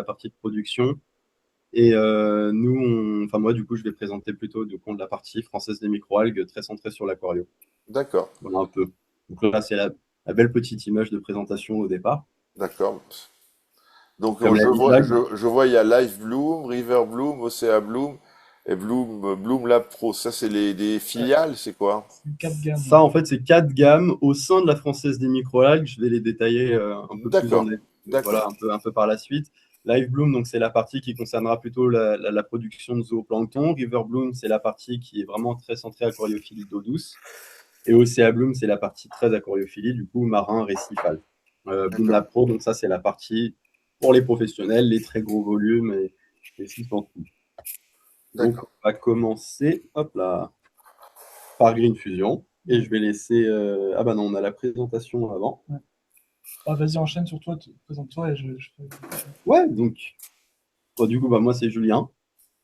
la partie de production. Et enfin moi, du coup, je vais présenter plutôt du coup, de la partie française des microalgues, très centrée sur l'aquarium. D'accord, Voilà un peu. Donc là, c'est la belle petite image de présentation au départ. d'accord. Donc Comme l'a je dit vois, Jacques, je vois, il y a Life Bloom, River Bloom, Ocea Bloom et Bloom Lab Pro. Ça, c'est des Ouais, filiales, c'est quoi? c'est 4 gammes. ça, en fait, c'est quatre gammes au sein de la française des microalgues. Je vais les détailler un peu plus en D'accord, détail, d'accord, voilà, un peu par la suite. Live Bloom, donc c'est la partie qui concernera plutôt la production de zooplancton. River Bloom, c'est la partie qui est vraiment très centrée aquariophilie d'eau douce. Et Ocea Bloom, c'est la partie très aquariophilie, du coup, marin, récifal. Bloom d'accord, Lab Pro, donc ça, c'est la partie pour les professionnels, les très gros volumes et suspensions. Donc, d'accord. on va commencer, hop là, par Green Fusion. Et je vais laisser. Ah bah non, on a la présentation avant. Ouais. Ah, vas-y, enchaîne sur toi, présente-toi et je fais. Ouais, donc, bon, du coup, bah, moi, c'est Julien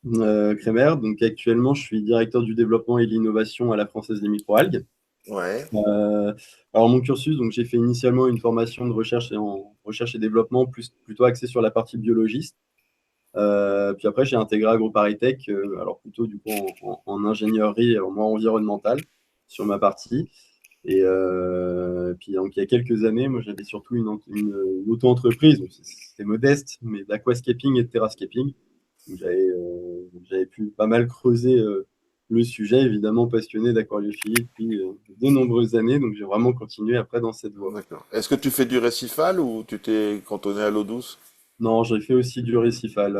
Crémer. Donc, actuellement, je suis directeur du développement et de l'innovation à la Française des microalgues. Ouais, Euh, alors, mon cursus, donc, j'ai fait initialement une formation de recherche en recherche et développement, plutôt axée sur la partie biologiste. Puis après, j'ai intégré AgroParisTech, alors plutôt du coup en ingénierie, alors moi environnementale sur ma partie. Et puis donc il y a quelques années, moi j'avais surtout une auto-entreprise, donc c'était modeste, mais d'aquascaping et de terrascaping. Donc j'avais pu pas mal creuser le sujet, évidemment passionné d'aquariophilie depuis de nombreuses années, donc j'ai vraiment continué après dans cette voie. d'accord. Est-ce que tu fais du récifal ou tu t'es cantonné à l'eau douce? Non, j'ai fait aussi du récifal,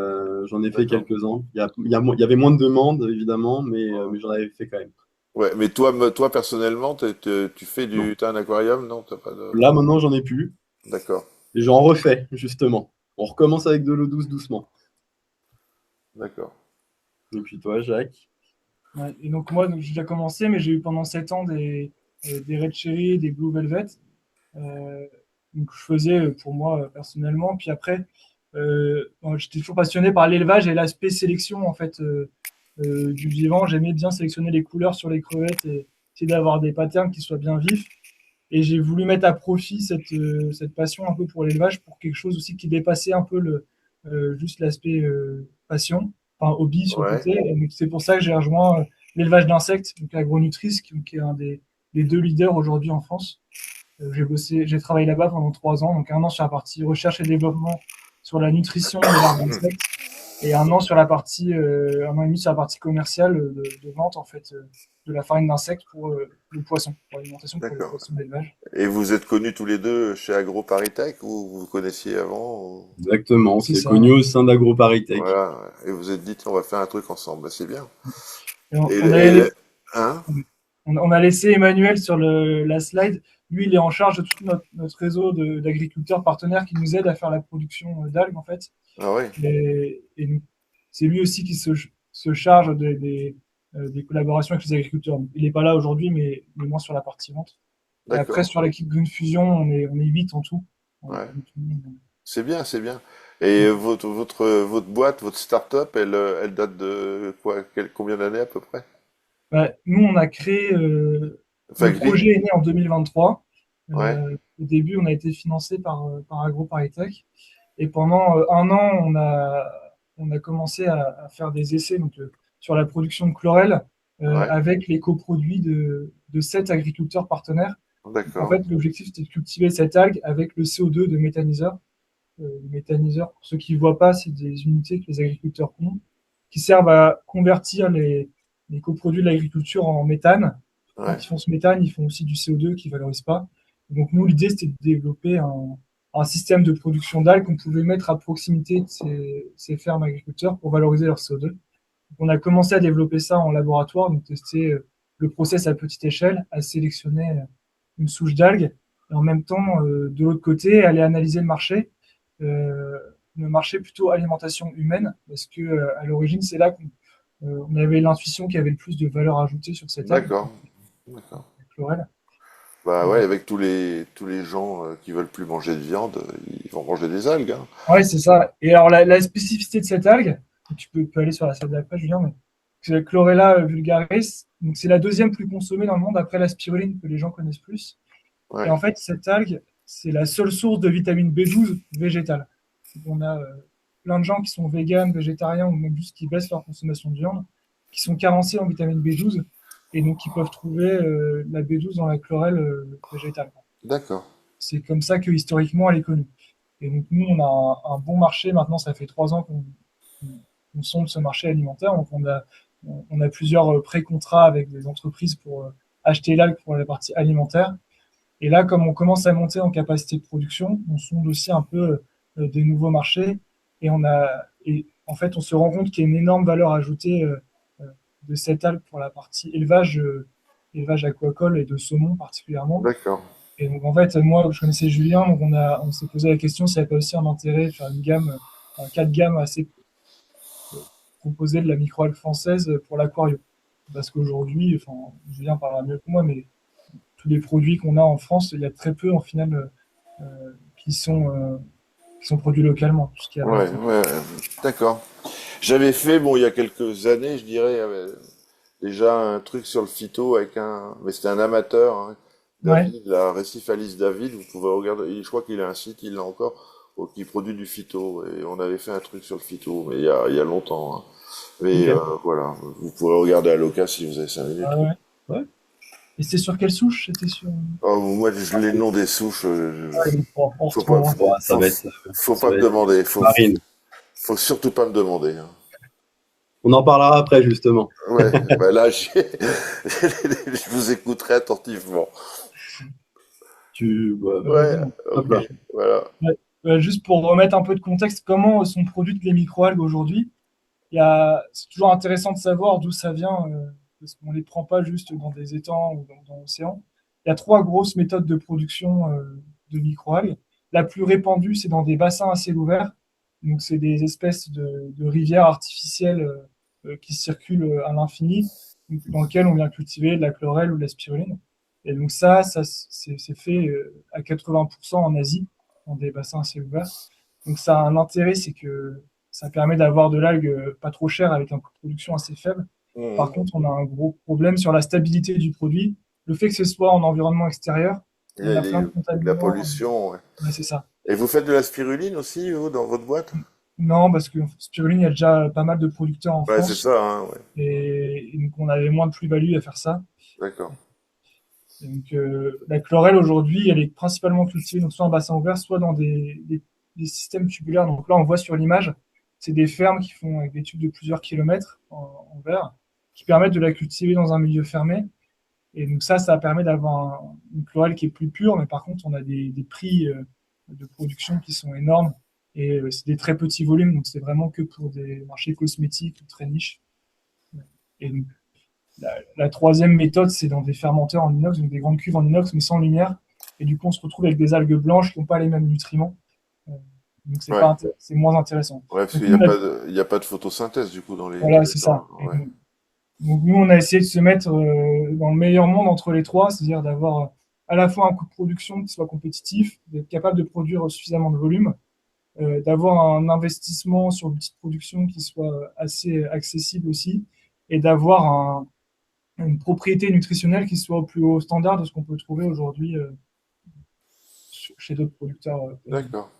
j'en ai fait D'accord. quelques-uns. Il y avait moins de demandes, évidemment, mais j'en avais fait quand même. Ouais, mais toi personnellement, tu fais Non. t'as un aquarium? Non, t'as pas de. Là, maintenant, j'en ai plus. D'accord, Et j'en refais, justement. On recommence avec de l'eau douce doucement. d'accord. Et puis toi, Jacques? Ouais. Et donc, moi, j'ai déjà commencé, mais j'ai eu pendant 7 ans des Red Cherry, des Blue Velvet. Euh, donc, je faisais pour moi personnellement. Puis après, bon, j'étais toujours passionné par l'élevage et l'aspect sélection en fait du vivant. J'aimais bien sélectionner les couleurs sur les crevettes et essayer d'avoir des patterns qui soient bien vifs. Et j'ai voulu mettre à profit cette passion un peu pour l'élevage pour quelque chose aussi qui dépassait un peu juste l'aspect passion, enfin hobby sur le Ouais, côté. Et donc, c'est pour ça que j'ai rejoint l'élevage d'insectes, donc Agronutris, qui est un des deux leaders aujourd'hui en France. J'ai travaillé là-bas pendant 3 ans, donc un an sur la partie recherche et développement sur la nutrition des larves d'insectes et un an et demi sur la partie commerciale de vente en fait de la farine d'insectes pour le poisson, pour l'alimentation pour le d'accord. poisson d'élevage. Et vous êtes connus tous les deux chez AgroParisTech ou vous vous connaissiez avant Exactement, on C'est s'est ça. connus au sein d'AgroParisTech. Voilà, ouais. Et vous vous êtes dit, tiens, on va faire un truc ensemble. Bah, c'est bien. Et Hein? on a laissé Emmanuel sur la slide. Lui, il est en charge de tout notre réseau d'agriculteurs partenaires qui nous aident à faire la production d'algues en fait. Ah ouais, Et c'est lui aussi qui se charge des collaborations avec les agriculteurs. Il n'est pas là aujourd'hui, mais moins sur la partie vente. Et après, d'accord. sur l'équipe Green Fusion, on est 8 en tout. Ouais. Avec tout le monde. C'est bien, c'est bien. Et votre boîte, votre start-up, elle date de quoi? Combien d'années à peu près? Bah, nous, on a créé, Enfin, le Green. projet est né en 2023. Ouais, Au début, on a été financé par AgroParisTech. Et pendant un an, on a commencé à faire des essais donc, sur la production de chlorelle ouais, avec les coproduits de 7 agriculteurs partenaires. Donc, en d'accord, fait, l'objectif, c'était de cultiver cette algue avec le CO2 de méthaniseur. Les méthaniseurs, pour ceux qui ne voient pas, c'est des unités que les agriculteurs ont, qui servent à convertir les coproduits de l'agriculture en méthane. ouais, Quand ils font ce méthane, ils font aussi du CO2 qui ne valorise pas. Et donc nous, l'idée, c'était de développer un système de production d'algues qu'on pouvait mettre à proximité de ces fermes agriculteurs pour valoriser leur CO2. Donc, on a commencé à développer ça en laboratoire, donc tester le process à petite échelle, à sélectionner une souche d'algues, et en même temps, de l'autre côté, aller analyser euh, le marché plutôt alimentation humaine, parce que à l'origine, c'est là qu'on avait l'intuition qu'il y avait le plus de valeur ajoutée sur cette algue, d'accord, d'accord. la chlorelle. Bah ouais, avec tous les gens qui veulent plus manger de viande, ils vont manger des algues, hein. Ouais, c'est ça. Et alors, la spécificité de cette algue, tu peux aller sur la salle d'après, Julien, mais c'est la Chlorella vulgaris. Donc, c'est la deuxième plus consommée dans le monde après la spiruline, que les gens connaissent plus. Et Ouais, en fait, cette algue, c'est la seule source de vitamine B12 végétale. Donc, on a plein de gens qui sont véganes, végétariens ou même juste qui baissent leur consommation de viande, qui sont carencés en vitamine B12 et donc qui peuvent trouver la B12 dans la chlorelle végétale. D'accord. C'est comme ça que historiquement elle est connue. Et donc nous, on a un bon marché. Maintenant, ça fait 3 ans qu'on sonde ce marché alimentaire. Donc on a plusieurs pré-contrats avec des entreprises pour acheter l'algue pour la partie alimentaire. Et là, comme on commence à monter en capacité de production, on sonde aussi un peu des nouveaux marchés. Et en fait, on se rend compte qu'il y a une énorme valeur ajoutée euh, de cette algue pour la partie élevage aquacole et de saumon particulièrement. D'accord. Et donc, en fait, moi, je connaissais Julien, donc on s'est posé la question s'il n'y avait pas aussi un intérêt de faire une gamme, un cas de gamme assez composé de la microalgue française pour l'aquarium. Parce qu'aujourd'hui, enfin, Julien parlera mieux que moi, mais tous les produits qu'on a en France, il y a très peu, en final, qui sont produits localement. Tout ce qui est à Ouais, base ouais, d'accord. J'avais fait, bon, il y a quelques années, je dirais, déjà un truc sur le phyto avec mais c'était un amateur, hein, ouais, David, la Récif Alice David, vous pouvez regarder, je crois qu'il a un site, il l'a encore, qui produit du phyto, et on avait fait un truc sur le phyto, mais il y a longtemps, hein. Mais ok. voilà, vous pourrez regarder à l'occasion si vous avez 5 minutes. Ah ouais. Ouais. Et c'était sur quelle souche? C'était sur. Oh, moi, les noms des souches, Ouais, donc, on faut pas, retrouvera. Ouais, faut ça pas va me être demander, marine. faut surtout pas me demander, hein. On en parlera après, justement. Ouais, bah là, je vous écouterai attentivement. Vas-y, Ouais, on- ok, voilà. Ouais. Juste pour remettre un peu de contexte, comment sont produites les microalgues aujourd'hui? C'est toujours intéressant de savoir d'où ça vient, parce qu'on ne les prend pas juste dans des étangs ou dans l'océan. Il y a 3 grosses méthodes de production de microalgues. La plus répandue, c'est dans des bassins à ciel ouvert. Donc, c'est des espèces de rivières artificielles qui circulent à l'infini, donc, dans lesquelles on vient cultiver de la chlorelle ou de la spiruline. Et donc, c'est fait à 80% en Asie, dans des bassins à ciel ouvert. Donc, ça a un intérêt, c'est que ça permet d'avoir de l'algue pas trop cher avec un coût de production assez faible. Par Mhm. contre, on a un gros problème sur la stabilité du produit. Le fait que ce soit en environnement extérieur, on a Il plein y de a de la contaminants. pollution, ouais. Ouais, c'est ça. Et vous faites de la spiruline aussi, vous, dans votre boîte? Non, parce que spiruline, il y a déjà pas mal de producteurs en Ouais, c'est France. ça, hein, ouais. Et donc, on avait moins de plus-value à faire ça. D'accord. Et donc, la chlorelle, aujourd'hui, elle est principalement cultivée donc, soit en bassin ouvert, soit dans des systèmes tubulaires. Donc là, on voit sur l'image, c'est des fermes qui font avec des tubes de plusieurs kilomètres en verre, qui permettent de la cultiver dans un milieu fermé. Et donc ça permet d'avoir une chlorelle qui est plus pure, mais par contre, on a des prix de production qui sont énormes. Et c'est des très petits volumes, donc c'est vraiment que pour des marchés cosmétiques ou très niches. Et donc, la troisième méthode, c'est dans des fermenteurs en inox, donc des grandes cuves en inox, mais sans lumière. Et du coup, on se retrouve avec des algues blanches qui n'ont pas les mêmes nutriments. Euh, donc, Ouais. c'est moins intéressant. Ouais, parce Donc, qu'il n'y nous, a pas il y a pas de photosynthèse, du coup, dans voilà, les c'est temps. ça. Et Ouais. donc, nous, on a essayé de se mettre dans le meilleur monde entre les trois, c'est-à-dire d'avoir à la fois un coût de production qui soit compétitif, d'être capable de produire suffisamment de volume, d'avoir un investissement sur l'outil de production qui soit assez accessible aussi, et d'avoir une propriété nutritionnelle qui soit au plus haut standard de ce qu'on peut trouver aujourd'hui chez d'autres producteurs. D'accord.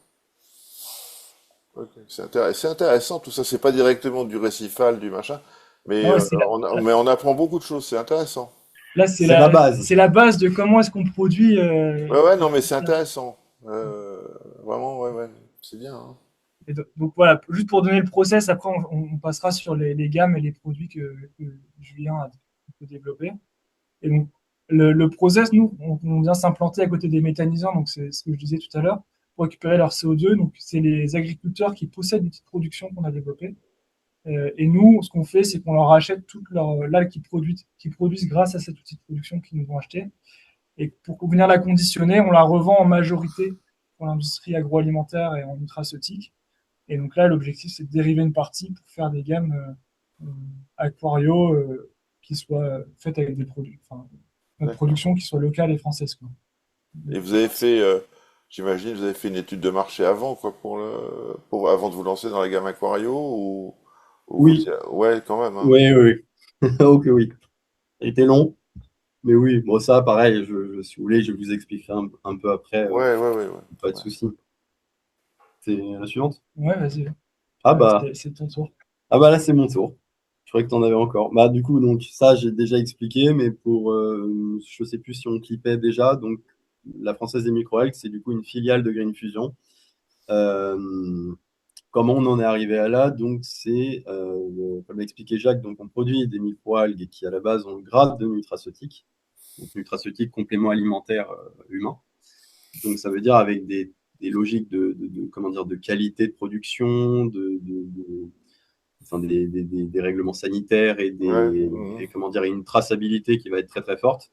Ok. C'est intéressant, tout ça. C'est pas directement du récifal, du machin, mais, Ah ouais, mais on apprend beaucoup de choses. C'est intéressant. là, C'est la base. c'est la base de comment est-ce qu'on produit. Ouais, ouais, non, mais c'est intéressant. Vraiment, ouais, ouais. C'est bien, hein. Donc voilà, juste pour donner le process, après on passera sur les gammes et les produits que Julien a peut développer. Et donc le process, nous, on vient s'implanter à côté des méthaniseurs, donc c'est ce que je disais tout à l'heure, pour récupérer leur CO2. Donc c'est les agriculteurs qui possèdent l'outil de production qu'on a développé. Et nous, ce qu'on fait, c'est qu'on leur achète toute leur l'algue qu'ils produisent grâce à cet outil de production qu'ils nous ont acheté. Et pour venir la conditionner, on la revend en majorité pour l'industrie agroalimentaire et en nutraceutique. Et donc là, l'objectif, c'est de dériver une partie pour faire des gammes aquario qui soient faites avec des produits, enfin, notre D'accord. production qui soit locale et française, quoi. Et vous avez fait, j'imagine, vous avez fait une étude de marché avant, quoi, avant de vous lancer dans la gamme Aquario, ou Oui, ouais, quand même, hein. oui, oui. Ok, oui. Ça a été long, mais oui. Bon, ça, pareil, si vous voulez, je vous expliquerai un peu après. Ouais, ouais, ouais, ouais. Pas de Ouais. souci. C'est la suivante. Ouais, vas-y. Ah bah, C'est ton tour. ah bah là, c'est mon tour. Je croyais que tu en avais encore. Bah, du coup, donc, ça, j'ai déjà expliqué, mais je sais plus si on clippait déjà. Donc, la Française des Microalgues, c'est du coup une filiale de Green Fusion. Euh, Comment on en est arrivé à là? Donc, comme l'a expliqué Jacques, donc on produit des microalgues qui, à la base, ont le grade de nutraceutique. Donc, nutraceutique, complément alimentaire humain. Donc, ça veut dire avec des logiques comment dire, de qualité de production, enfin, des règlements sanitaires Ouais. Mhm. et comment dire, une traçabilité qui va être très, très forte.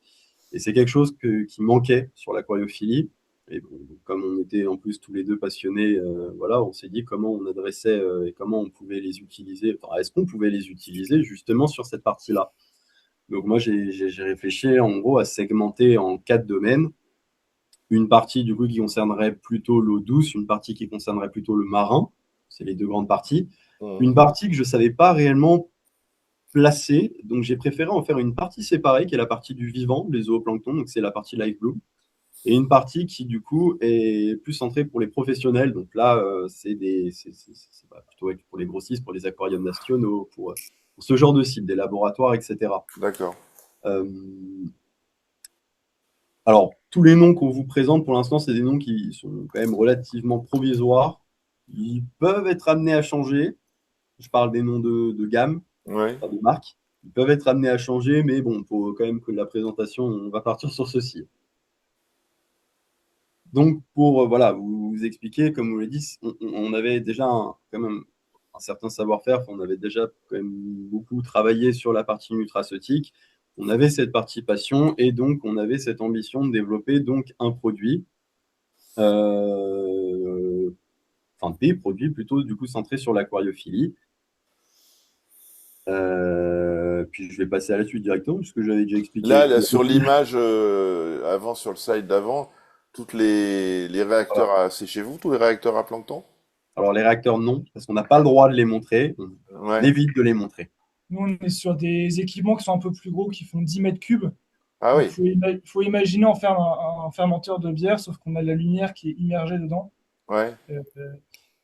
Et c'est quelque chose qui manquait sur l'aquariophilie. Et bon, comme on était en plus tous les deux passionnés, voilà, on s'est dit comment on adressait et comment on pouvait les utiliser. Enfin, est-ce qu'on pouvait les utiliser justement sur cette partie-là? Donc moi, j'ai réfléchi en gros à segmenter en 4 domaines. Une partie du coup qui concernerait plutôt l'eau douce, une partie qui concernerait plutôt le marin. C'est les deux grandes parties. Mhm. Une partie que je ne savais pas réellement placer, donc j'ai préféré en faire une partie séparée qui est la partie du vivant, les zooplanctons, donc c'est la partie live blue et une partie qui, du coup, est plus centrée pour les professionnels. Donc là, plutôt pour les grossistes, pour les aquariums nationaux, pour ce genre de cibles, des laboratoires, etc. D'accord. Euh, alors, tous les noms qu'on vous présente pour l'instant, c'est des noms qui sont quand même relativement provisoires. Ils peuvent être amenés à changer. Je parle des noms de gamme, Ouais. pas de marque. Ils peuvent être amenés à changer, mais bon, pour quand même que la présentation, on va partir sur ceci. Donc, pour voilà, vous expliquer, comme vous l'avez dit, on avait déjà quand même un certain savoir-faire. On avait déjà quand même beaucoup travaillé sur la partie nutraceutique. On avait cette participation et donc on avait cette ambition de développer donc un produit, enfin des produits plutôt du coup centrés sur l'aquariophilie. Puis je vais passer à la suite directement puisque j'avais déjà expliqué. Là, sur l'image avant, sur le slide d'avant, toutes les réacteurs Voilà. c'est chez vous, tous les réacteurs à plancton? Alors les réacteurs non, parce qu'on n'a pas le droit de les montrer. On Ouais. évite de les montrer. Nous, on est sur des équipements qui sont un peu plus gros, qui font 10 mètres cubes. Ah Donc, oui. faut imaginer en faire un fermenteur de bière, sauf qu'on a de la lumière qui est immergée dedans. Ouais. Euh,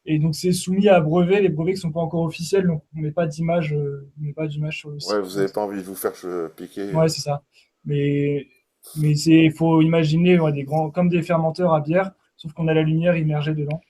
et donc, c'est soumis à brevets, les brevets qui sont pas encore officiels, donc on met pas d'image, on met pas d'image sur le Ouais, site vous pour n'avez pas l'instant. envie de vous faire piquer. Ouais, c'est ça. Mais, mais faut imaginer ouais, des grands, comme des fermenteurs à bière, sauf qu'on a la lumière immergée dedans.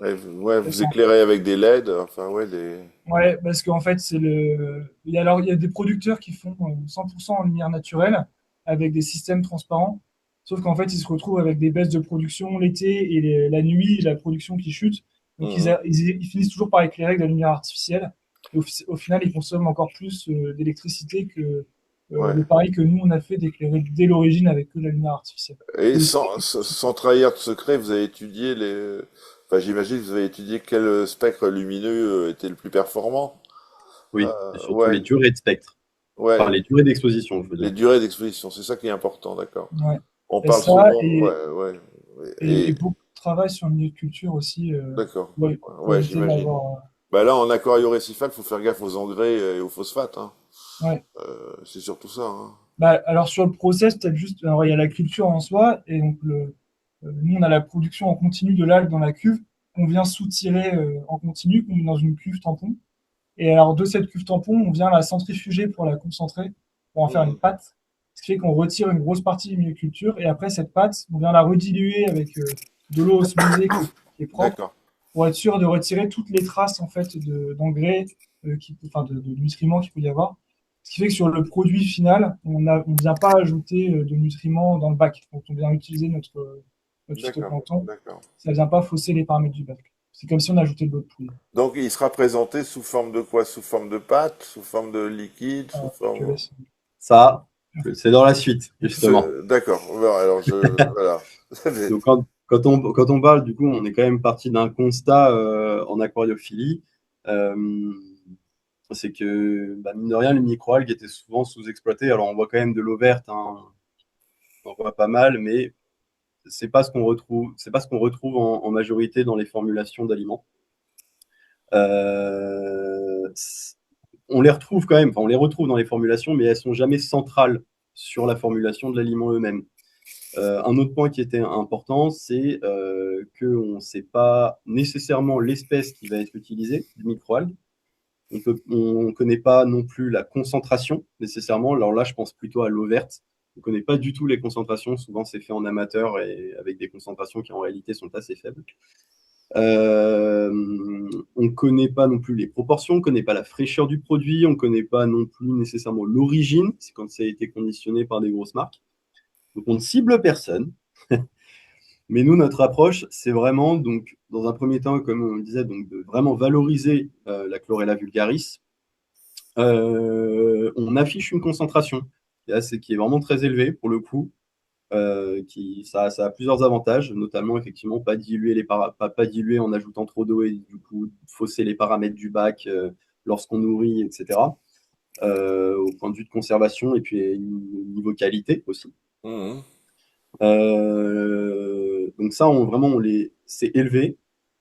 Ouais, ouais, Parce vous qu'en éclairez avec des LED, enfin ouais, des. Ouais, parce qu'en fait, il y a des producteurs qui font 100% en lumière naturelle avec des systèmes transparents. Sauf qu'en fait, ils se retrouvent avec des baisses de production l'été et la nuit, la production qui chute. Donc, Mhm. ils finissent toujours par éclairer avec de la lumière artificielle. Et au final, ils consomment encore plus d'électricité que Ouais. le pari que nous, on a fait d'éclairer dès l'origine avec que de la lumière artificielle. Et C'est aussi sans trahir de secret, vous avez étudié les. Enfin, j'imagine que vous avez étudié quel spectre lumineux était le plus performant. Oui, et surtout les Ouais, durées de spectre. Enfin, ouais, les durées d'exposition, je veux les dire. durées d'exposition, c'est ça qui est important, d'accord. ouais. On Et parle ça, souvent, ouais, ouais, ouais, et beaucoup de travail sur le milieu de culture aussi, d'accord, ouais, pour ouais, éviter j'imagine. d'avoir. Bah là, en aquario-récifal, faut faire gaffe aux engrais et aux phosphates, hein. Ouais. C'est surtout ça, hein. Bah, alors sur le process, peut-être juste, alors, il y a la culture en soi, et donc nous on a la production en continu de l'algue dans la cuve, qu'on vient soutirer en continu, qu'on met dans une cuve tampon. Et alors de cette cuve tampon, on vient la centrifuger pour la concentrer, pour en faire une Mhm. pâte, ce qui fait qu'on retire une grosse partie du milieu de culture, et après cette pâte, on vient la rediluer avec de l'eau osmosée qui est propre, D'accord, pour être sûr de retirer toutes les traces en fait d'engrais, enfin de nutriments qu'il peut y avoir. Ce qui fait que sur le produit final, on vient pas ajouter de nutriments dans le bac. Donc on vient utiliser notre d'accord, phytoplancton. d'accord. Ça vient pas fausser les paramètres du bac. C'est comme si on ajoutait de l'eau de pluie. Donc, il sera présenté sous forme de quoi? Sous forme de pâte, sous forme de liquide, sous Je te forme. laisse. Ça, c'est dans la suite, justement. D'accord. Bon, alors, voilà. Donc, quand on parle, du coup, on est quand même parti d'un constat en aquariophilie. Euh, c'est que, bah, mine de rien, les microalgues étaient souvent sous-exploitées. Alors, on voit quand même de l'eau verte, hein, on voit pas mal, mais c'est pas ce qu'on retrouve en majorité dans les formulations d'aliments. Euh, on les retrouve quand même, enfin, on les retrouve dans les formulations, mais elles sont jamais centrales sur la formulation de l'aliment eux-mêmes. Un autre point qui était important, c'est qu'on ne sait pas nécessairement l'espèce qui va être utilisée, les microalgues. On ne connaît pas non plus la concentration nécessairement. Alors là, je pense plutôt à l'eau verte. On ne connaît pas du tout les concentrations. Souvent, c'est fait en amateur et avec des concentrations qui en réalité sont assez faibles. On ne connaît pas non plus les proportions, on ne connaît pas la fraîcheur du produit, on ne connaît pas non plus nécessairement l'origine, c'est quand ça a été conditionné par des grosses marques. Donc on ne cible personne. Mais nous, notre approche, c'est vraiment, donc, dans un premier temps, comme on le disait, donc, de vraiment valoriser la Chlorella vulgaris. On affiche une concentration qui est vraiment très élevée pour le coup. Ça a plusieurs avantages, notamment effectivement pas diluer, pas diluer en ajoutant trop d'eau et du coup fausser les paramètres du bac lorsqu'on nourrit, etc. Au point de vue de conservation et puis niveau qualité aussi. Mhm. Donc ça, c'est élevé,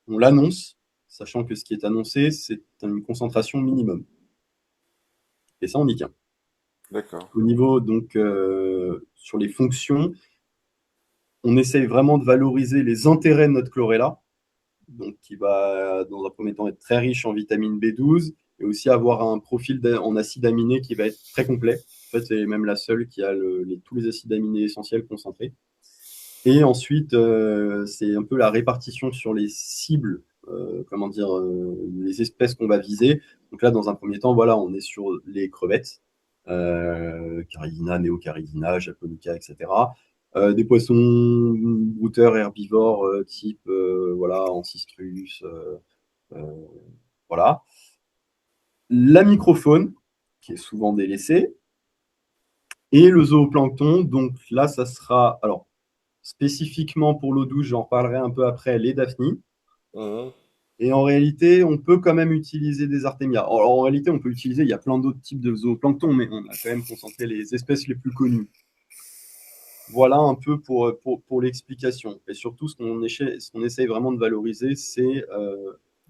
on l'annonce, sachant que ce qui est annoncé, c'est une concentration minimum. Et ça, on y tient. D'accord. Au niveau, donc, sur les fonctions, on essaye vraiment de valoriser les intérêts de notre chlorella, donc qui va, dans un premier temps, être très riche en vitamine B12 et aussi avoir un profil en acides aminés qui va être très complet. En fait, c'est même la seule qui a tous les acides aminés essentiels concentrés. Et ensuite, c'est un peu la répartition sur les cibles, les espèces qu'on va viser. Donc là, dans un premier temps, voilà, on est sur les crevettes, Caridina, Neocaridina, Japonica, etc. Des poissons brouteurs herbivores type voilà, Ancistrus, voilà. La microfaune, qui est souvent délaissée, et le zooplancton. Donc là, ça sera, alors, spécifiquement pour l'eau douce, j'en reparlerai un peu après, les daphnies. Mhm. Et en réalité, on peut quand même utiliser des artémias. Alors, en réalité, on peut utiliser, il y a plein d'autres types de zooplancton, mais on a quand même concentré les espèces les plus connues. Voilà un peu pour l'explication. Et surtout, ce qu'on essaye vraiment de valoriser, c'est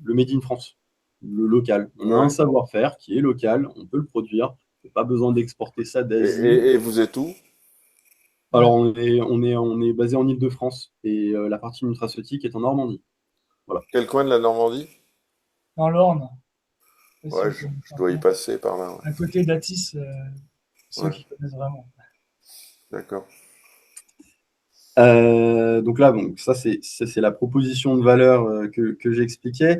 le Made in France, le local. On a un Ouais. savoir-faire qui est local, on peut le produire, pas besoin d'exporter ça Et, d'Asie. et vous êtes où? Alors, on est basé en Île-de-France et la partie nutraceutique est en Normandie. Voilà. Quel coin de la Normandie? Dans l'Orne, je sais pas si Ouais, vous connaissez je un dois peu. y passer par là. À côté d'Atis, ceux Ouais, qui connaissent vraiment. d'accord. Donc là, bon, ça, c'est la proposition de valeur que j'expliquais.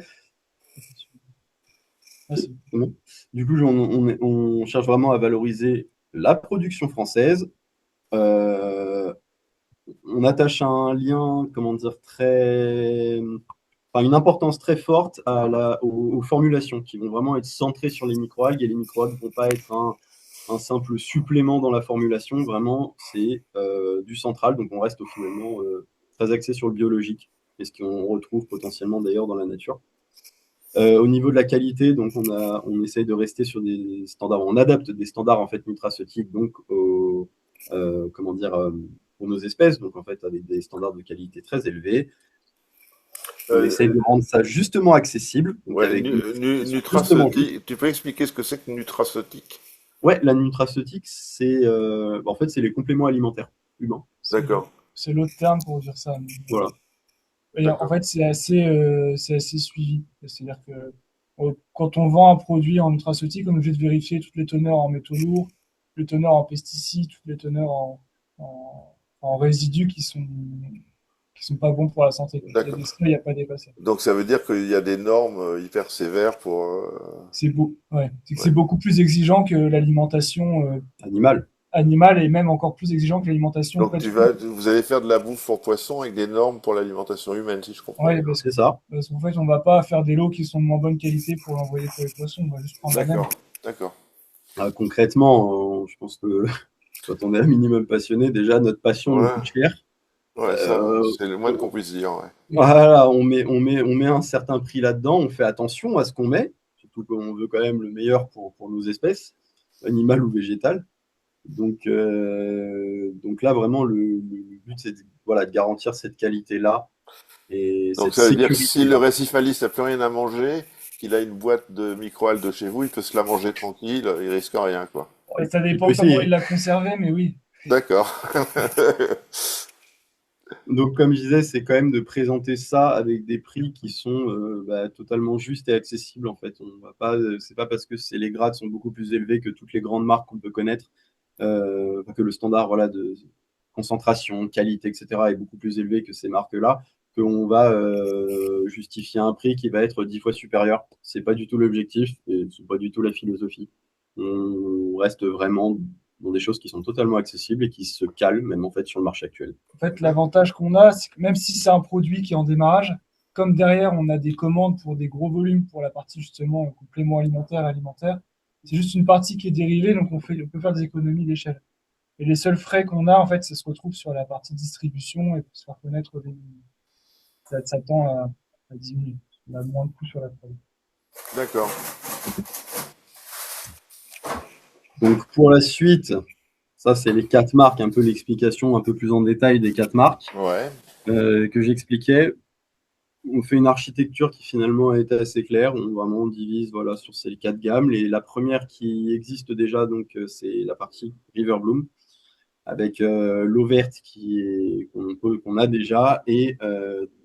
Ah, c'est Bon. Du coup, on cherche vraiment à valoriser la production française. Euh, on attache un lien, comment dire, enfin, une importance très forte aux formulations qui vont vraiment être centrées sur les microalgues et les microalgues ne vont pas être un simple supplément dans la formulation. Vraiment, c'est du central. Donc, on reste finalement très axé sur le biologique et ce qu'on retrouve potentiellement d'ailleurs dans la nature. Au niveau de la qualité, donc on essaye de rester sur des standards, on adapte des standards en fait nutraceutiques donc comment dire pour nos espèces, donc en fait avec des standards de qualité très élevés. On essaye Euh, de rendre ça justement accessible, donc ouais, avec des produits qui sont justement justes. nutraceutique. Tu peux expliquer ce que c'est que nutraceutique? Ouais, la nutraceutique, en fait c'est les compléments alimentaires humains. D'accord, c'est l'autre terme pour dire ça. Voilà. Et en d'accord. fait, c'est assez suivi. C'est-à-dire que quand on vend un produit en nutraceutique, on est obligé de vérifier toutes les teneurs en métaux lourds, les teneurs en pesticides, toutes les teneurs en résidus qui sont pas bons pour la santé. Il y a D'accord. des seuils à pas dépasser. Donc ça veut dire qu'il y a des normes hyper sévères pour. Ouais. C'est que c'est Ouais. beaucoup plus exigeant que l'alimentation Animal. animale et même encore plus exigeant que l'alimentation Donc pet food. vous allez faire de la bouffe pour poisson avec des normes pour l'alimentation humaine, si je comprends Ouais, bien. C'est ça. parce qu'en fait, on va pas faire des lots qui sont de moins bonne qualité pour l'envoyer pour les poissons. On va juste prendre la même. D'accord, d'accord. Concrètement, je pense que quand on est un minimum passionné, déjà notre passion nous Ouais, coûte cher. ouais, ça, Euh, c'est le moins qu'on puisse dire, ouais. Voilà, on met un certain prix là-dedans, on fait attention à ce qu'on met, surtout qu'on veut quand même le meilleur pour nos espèces, animales ou végétales. Donc là, vraiment, le but, c'est voilà, de garantir cette qualité-là et Donc cette ça veut dire que si le sécurité-là. récifaliste n'a plus rien à manger, qu'il a une boîte de microalgues de chez vous, il peut se la manger tranquille, il risque rien, quoi. Bon, Ça il peut dépend comment il essayer. l'a conservé, mais oui. D'accord. Donc, comme je disais, c'est quand même de présenter ça avec des prix qui sont totalement justes et accessibles, en fait. On va pas, c'est pas parce que les grades sont beaucoup plus élevés que toutes les grandes marques qu'on peut connaître, que le standard voilà, de concentration, de qualité, etc., est beaucoup plus élevé que ces marques-là, qu'on va justifier un prix qui va être 10 fois supérieur. C'est pas du tout l'objectif et c'est pas du tout la philosophie. On reste vraiment dans des choses qui sont totalement accessibles et qui se calent même en fait sur le marché actuel. En fait, l'avantage qu'on a, c'est que même si c'est un produit qui est en démarrage, comme derrière, on a des commandes pour des gros volumes pour la partie justement complément alimentaire, c'est juste une partie qui est dérivée, donc on peut faire des économies d'échelle. Et les seuls frais qu'on a, en fait, ça se retrouve sur la partie distribution et pour se faire connaître, ça tend à diminuer. On a moins de coûts sur la prod. D'accord. Donc pour la suite, ça c'est les 4 marques, un peu l'explication un peu plus en détail des 4 marques Ouais. que j'expliquais. On fait une architecture qui finalement a été assez claire. On divise voilà, sur ces 4 gammes. La première qui existe déjà, donc c'est la partie River Bloom, avec l'eau verte qu'on a déjà et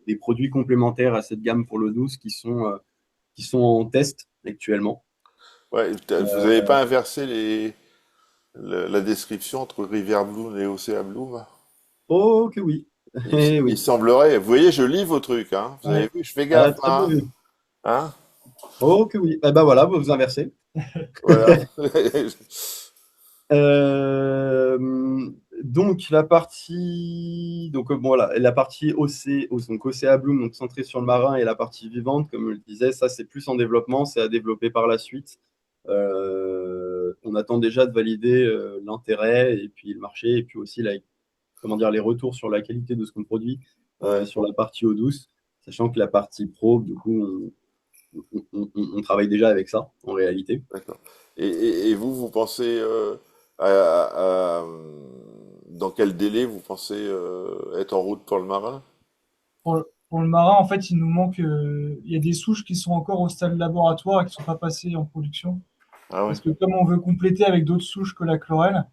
des produits complémentaires à cette gamme pour l'eau douce qui sont en test actuellement. Ouais, vous n'avez pas inversé la description entre Rivière Bloom et Océan Bloom? Oh que oui. Eh Il oui. semblerait. Vous voyez, je lis vos trucs, hein. Vous avez Ouais. vu, je fais gaffe, Très bien hein. vu. Hein? Oh que oui. Eh ben voilà, vous inversez. Voilà. Euh, donc la partie voilà, la partie donc Océa Bloom, donc centrée sur le marin, et la partie vivante, comme je le disais, ça c'est plus en développement, c'est à développer par la suite. On attend déjà de valider l'intérêt et puis le marché et puis aussi comment dire, les retours sur la qualité de ce qu'on produit Ouais, sur la partie eau douce, sachant que la partie pro, du coup, on travaille déjà avec ça en réalité. d'accord. Et vous, vous pensez dans quel délai vous pensez être en route pour le marin? Pour le marin, en fait, il nous manque, il y a des souches qui sont encore au stade laboratoire et qui ne sont pas passées en production. Ah ouais, Parce que comme on veut compléter avec d'autres souches que la chlorelle,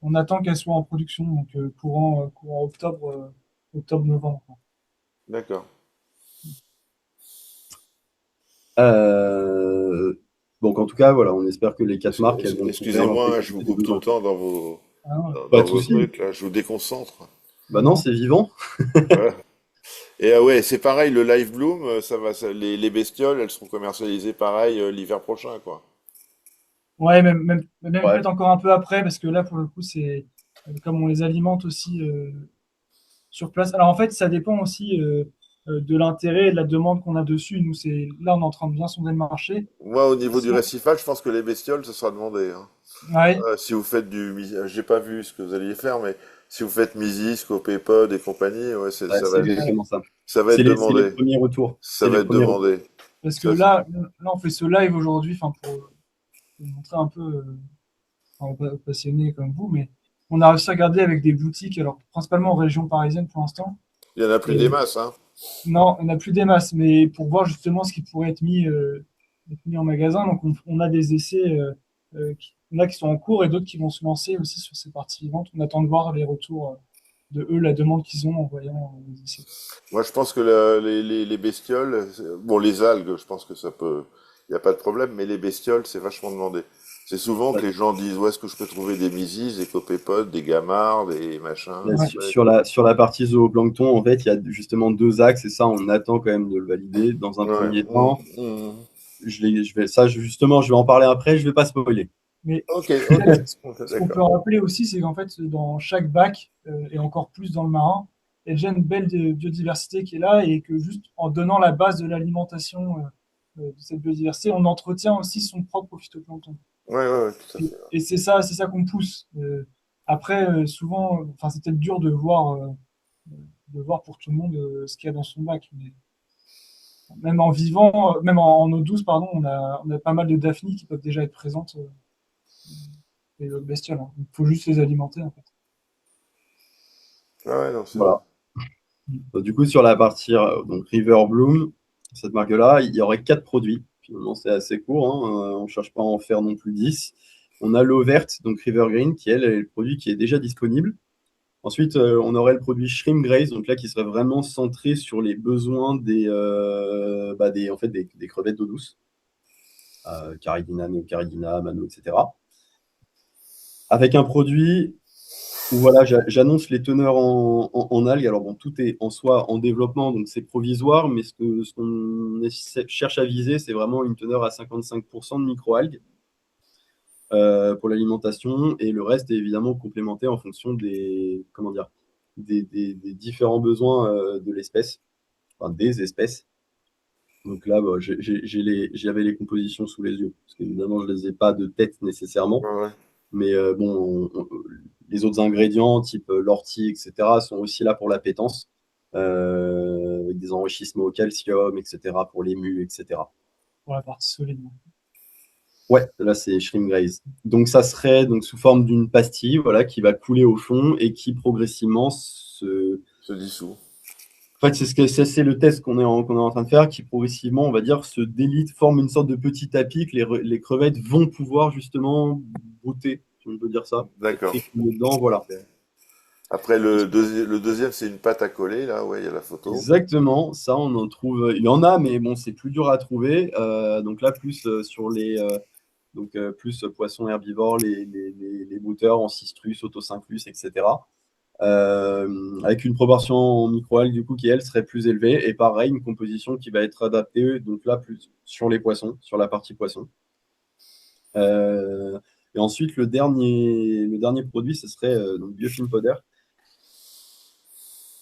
on attend qu'elles soient en production, donc courant octobre-novembre. d'accord. Euh, donc en tout cas, voilà, on espère que les 4 marques, elles vont couvrir Excusez-moi, hein, je vous l'intégralité des coupe tout le besoins. temps Ah, Pas dans de vos souci. trucs, là, je vous déconcentre. Bah non, c'est vivant. Voilà. Et ah ouais, c'est pareil, le Live Bloom, les bestioles, elles seront commercialisées pareil l'hiver prochain, quoi. ouais, même Ouais. peut-être encore un peu après, parce que là, pour le coup, c'est comme on les alimente aussi sur place. Alors en fait, ça dépend aussi de l'intérêt et de la demande qu'on a dessus. Nous, là, on est en train de bien sonder le marché. Moi, au De toute niveau du façon, récifage, je pense que les bestioles, ce sera demandé, hein. ouais, Si vous faites j'ai pas vu ce que vous alliez faire, mais si vous faites Misis, Copépod et compagnie, ouais, Ouais, c'est exactement ça. ça va C'est être les demandé. premiers retours. Ça C'est va les être premiers retours. demandé. parce que Ça, là, on fait ce live aujourd'hui, enfin, pour montrer un peu passionnés comme vous, mais on a réussi à regarder avec des boutiques, alors principalement en région parisienne pour l'instant. il y en a plus des Et masses, hein. non, on n'a plus des masses, mais pour voir justement ce qui pourrait être mis en magasin, donc on a des essais, il y en a qui sont en cours et d'autres qui vont se lancer aussi sur ces parties vivantes. On attend de voir les retours de eux, la demande qu'ils ont en voyant les essais. Moi, je pense que les bestioles, bon, les algues, je pense que il n'y a pas de problème, mais les bestioles, c'est vachement demandé. C'est souvent que Ouais. les gens disent, où est-ce que je peux trouver des Misis, des Copépodes, des Gamards, des machins. Là, Ouais. sur, sur la partie zooplancton, en fait, il y a justement 2 axes et ça, on attend quand même de le valider. Dans un Ouais. premier temps, Mm. justement, je vais en parler après, je vais pas spoiler. Mais Ok, peut-être ok, ce qu'on peut d'accord. rappeler aussi, c'est qu'en fait, dans chaque bac, et encore plus dans le marin, il y a déjà une belle biodiversité qui est là et que juste en donnant la base de l'alimentation de cette biodiversité, on entretient aussi son propre phytoplancton. Ouais, tout à fait. Et c'est ça qu'on pousse. Après, souvent, enfin, c'est peut-être dur de voir pour tout le monde ce qu'il y a dans son bac. Mais même en vivant, même en eau douce, pardon, on a pas mal de daphnies qui peuvent déjà être présentes et d'autres bestioles, hein. Il faut juste les alimenter, en fait. Ouais, non, c'est vrai. Voilà. Du coup, sur la partie donc River Bloom, cette marque-là, il y aurait 4 produits. Finalement, c'est assez court, hein. On ne cherche pas à en faire non plus 10. On a l'eau verte, donc River Green, qui elle, est le produit qui est déjà disponible. Ensuite, on aurait le produit Shrimp Graze, donc là qui serait vraiment centré sur les besoins en fait, des crevettes d'eau douce, Caridina, Neocaridina, Mano, etc. Avec un produit où voilà, j'annonce les teneurs en algues. Alors bon, tout est en soi en développement, donc c'est provisoire, mais ce qu'on cherche à viser, c'est vraiment une teneur à 55% de microalgues pour l'alimentation, et le reste est évidemment complémenté en fonction des, comment dire, des différents besoins de l'espèce, enfin des espèces. Donc là, bah, j'avais les compositions sous les yeux, parce qu'évidemment, je ne les ai pas de tête nécessairement. Ouais, ouais. Mais bon, les autres ingrédients, type l'ortie, etc., sont aussi là pour l'appétence, avec des enrichissements au calcium, etc., pour les mus, etc. pour la partie solide. Ouais, là, c'est Shrimp Graze. Donc, ça serait donc, sous forme d'une pastille, voilà, qui va couler au fond et qui progressivement se. Se dissout. En fait, c'est le test qu'on est en train de faire, qui progressivement, on va dire, se délite, forme une sorte de petit tapis que les crevettes vont pouvoir justement brouter, si on peut dire ça, être D'accord. trifouillées dedans, voilà. Ok. Après, le deuxième, c'est une pâte à coller, là, ouais, il y a la photo. Exactement, ça on en trouve, il y en a, mais bon, c'est plus dur à trouver. Donc là, plus sur plus poissons herbivores, les brouteurs en cistrus, autosynclus, etc. Avec une proportion en microalgues du coup qui elle serait plus élevée, et pareil, une composition qui va être adaptée, donc là plus sur les poissons, sur la partie poisson. Euh, et ensuite, le dernier produit, ce serait donc Biofilm Powder.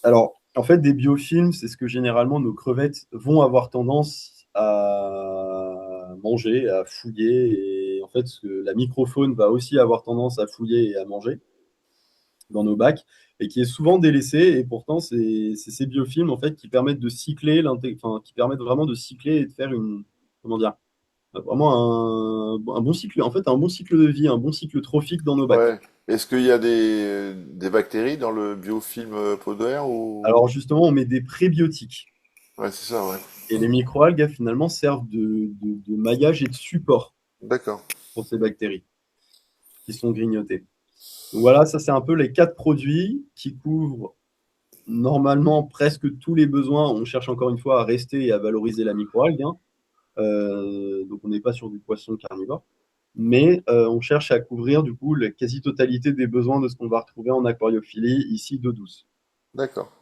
Alors, en fait, des biofilms, c'est ce que généralement nos crevettes vont avoir tendance à manger, à fouiller. Et en fait, la microfaune va aussi avoir tendance à fouiller et à manger dans nos bacs, et qui est souvent délaissé. Et pourtant, c'est ces biofilms en fait qui permettent de cycler, enfin, qui permettent vraiment de cycler et de faire comment dire, vraiment un bon cycle, en fait, un bon cycle de vie, un bon cycle trophique dans nos bacs. Ouais. Est-ce qu'il y a des bactéries dans le biofilm Powder ou... Alors justement, on met des prébiotiques. Ouais, c'est ça, ouais. Et les microalgues, finalement, servent de maillage et de support D'accord. pour ces bactéries qui sont grignotées. Donc voilà, ça, c'est un peu les 4 produits qui couvrent normalement presque tous les besoins. On cherche encore une fois à rester et à valoriser la microalgue, hein. Donc, on n'est pas sur du poisson carnivore. Mais on cherche à couvrir, du coup, la quasi-totalité des besoins de ce qu'on va retrouver en aquariophilie, ici, d'eau douce. D'accord.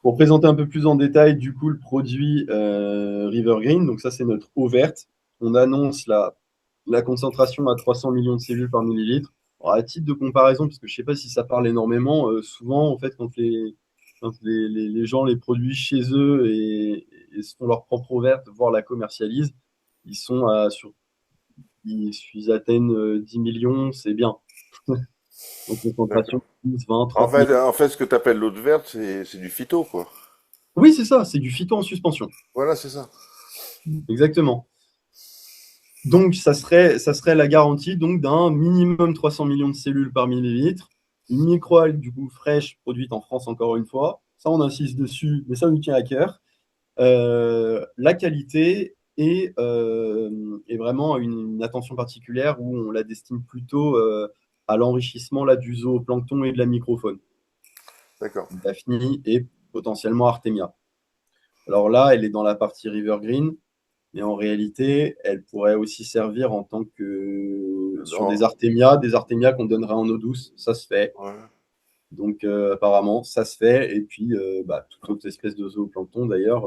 Pour présenter un peu plus en détail, du coup, le produit River Green, donc ça, c'est notre eau verte. On annonce la concentration à 300 millions de cellules par millilitre. Alors, à titre de comparaison, parce que je ne sais pas si ça parle énormément, souvent, en fait, quand les gens les produisent chez eux et se font leur propre eau verte, voire la commercialisent, ils sont ils atteignent 10 millions, c'est bien. Donc, D'accord. concentration 10, 20, 30 millions. En fait, ce que tu appelles l'eau de verte, c'est du phyto, quoi. Oui, c'est ça, c'est du phyto en suspension. Voilà, c'est ça. Exactement. Donc, ça serait la garantie donc d'un minimum 300 millions de cellules par millilitre, une microalgue du coup fraîche produite en France encore une fois. Ça, on insiste dessus, mais ça nous tient à cœur. La qualité et vraiment une attention particulière où on la destine plutôt à l'enrichissement là, du zooplancton et de la microfaune, D'accord. Daphnie et potentiellement Artemia. Alors là, elle est dans la partie River Green. Mais en réalité, elle pourrait aussi servir en tant que sur Non. des artémias qu'on donnerait en eau douce, ça se fait. Ouais. Donc apparemment, ça se fait. Et puis, toute autre espèce de zooplancton d'ailleurs,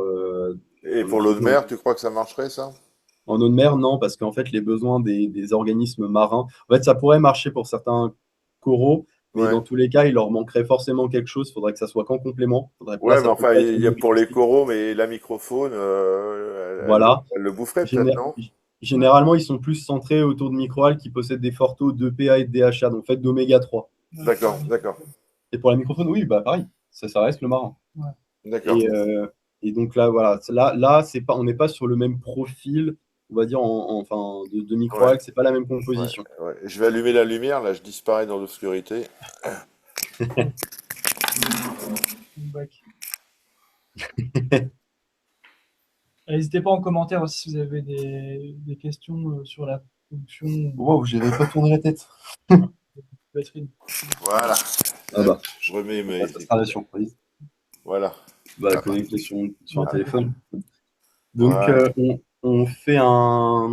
Et en pour l'eau de utilisant mer, tu crois que ça marcherait, ça? en eau de mer, non, parce qu'en fait, les besoins des organismes marins, en fait, ça pourrait marcher pour certains coraux, mais Ouais. dans tous les cas, il leur manquerait forcément quelque chose. Il faudrait que ça soit qu'en complément. Faudrait pas, Ouais, mais ça peut enfin, pas être il y a pour les monogastrique. coraux, mais la microfaune, Voilà. elle le boufferait peut-être, Géné- non? Généralement, ils sont plus centrés autour de microalgues qui possèdent des forts taux d'EPA et de DHA, donc fait d'oméga 3. Ouais, pour D'accord, la d'accord, microphone. Et pour la microfaune, oui, bah pareil, ça reste le marin. Ouais. d'accord. Et, euh, et donc là, voilà, c'est pas, on n'est pas sur le même profil, on va dire, enfin, de Ouais, microalgues, c'est pas la même ouais, composition. ouais. Je vais allumer la lumière, là, je disparais dans l'obscurité. Une bac. N'hésitez pas en commentaire aussi si vous avez des questions sur la production. Wow, j'avais pas tourné la tête. batterie. Voilà. Ah bah, Je remets mes. ça sera la surprise. Voilà. Bah, connecté sur un téléphone. Donc, Ouais. on fait un.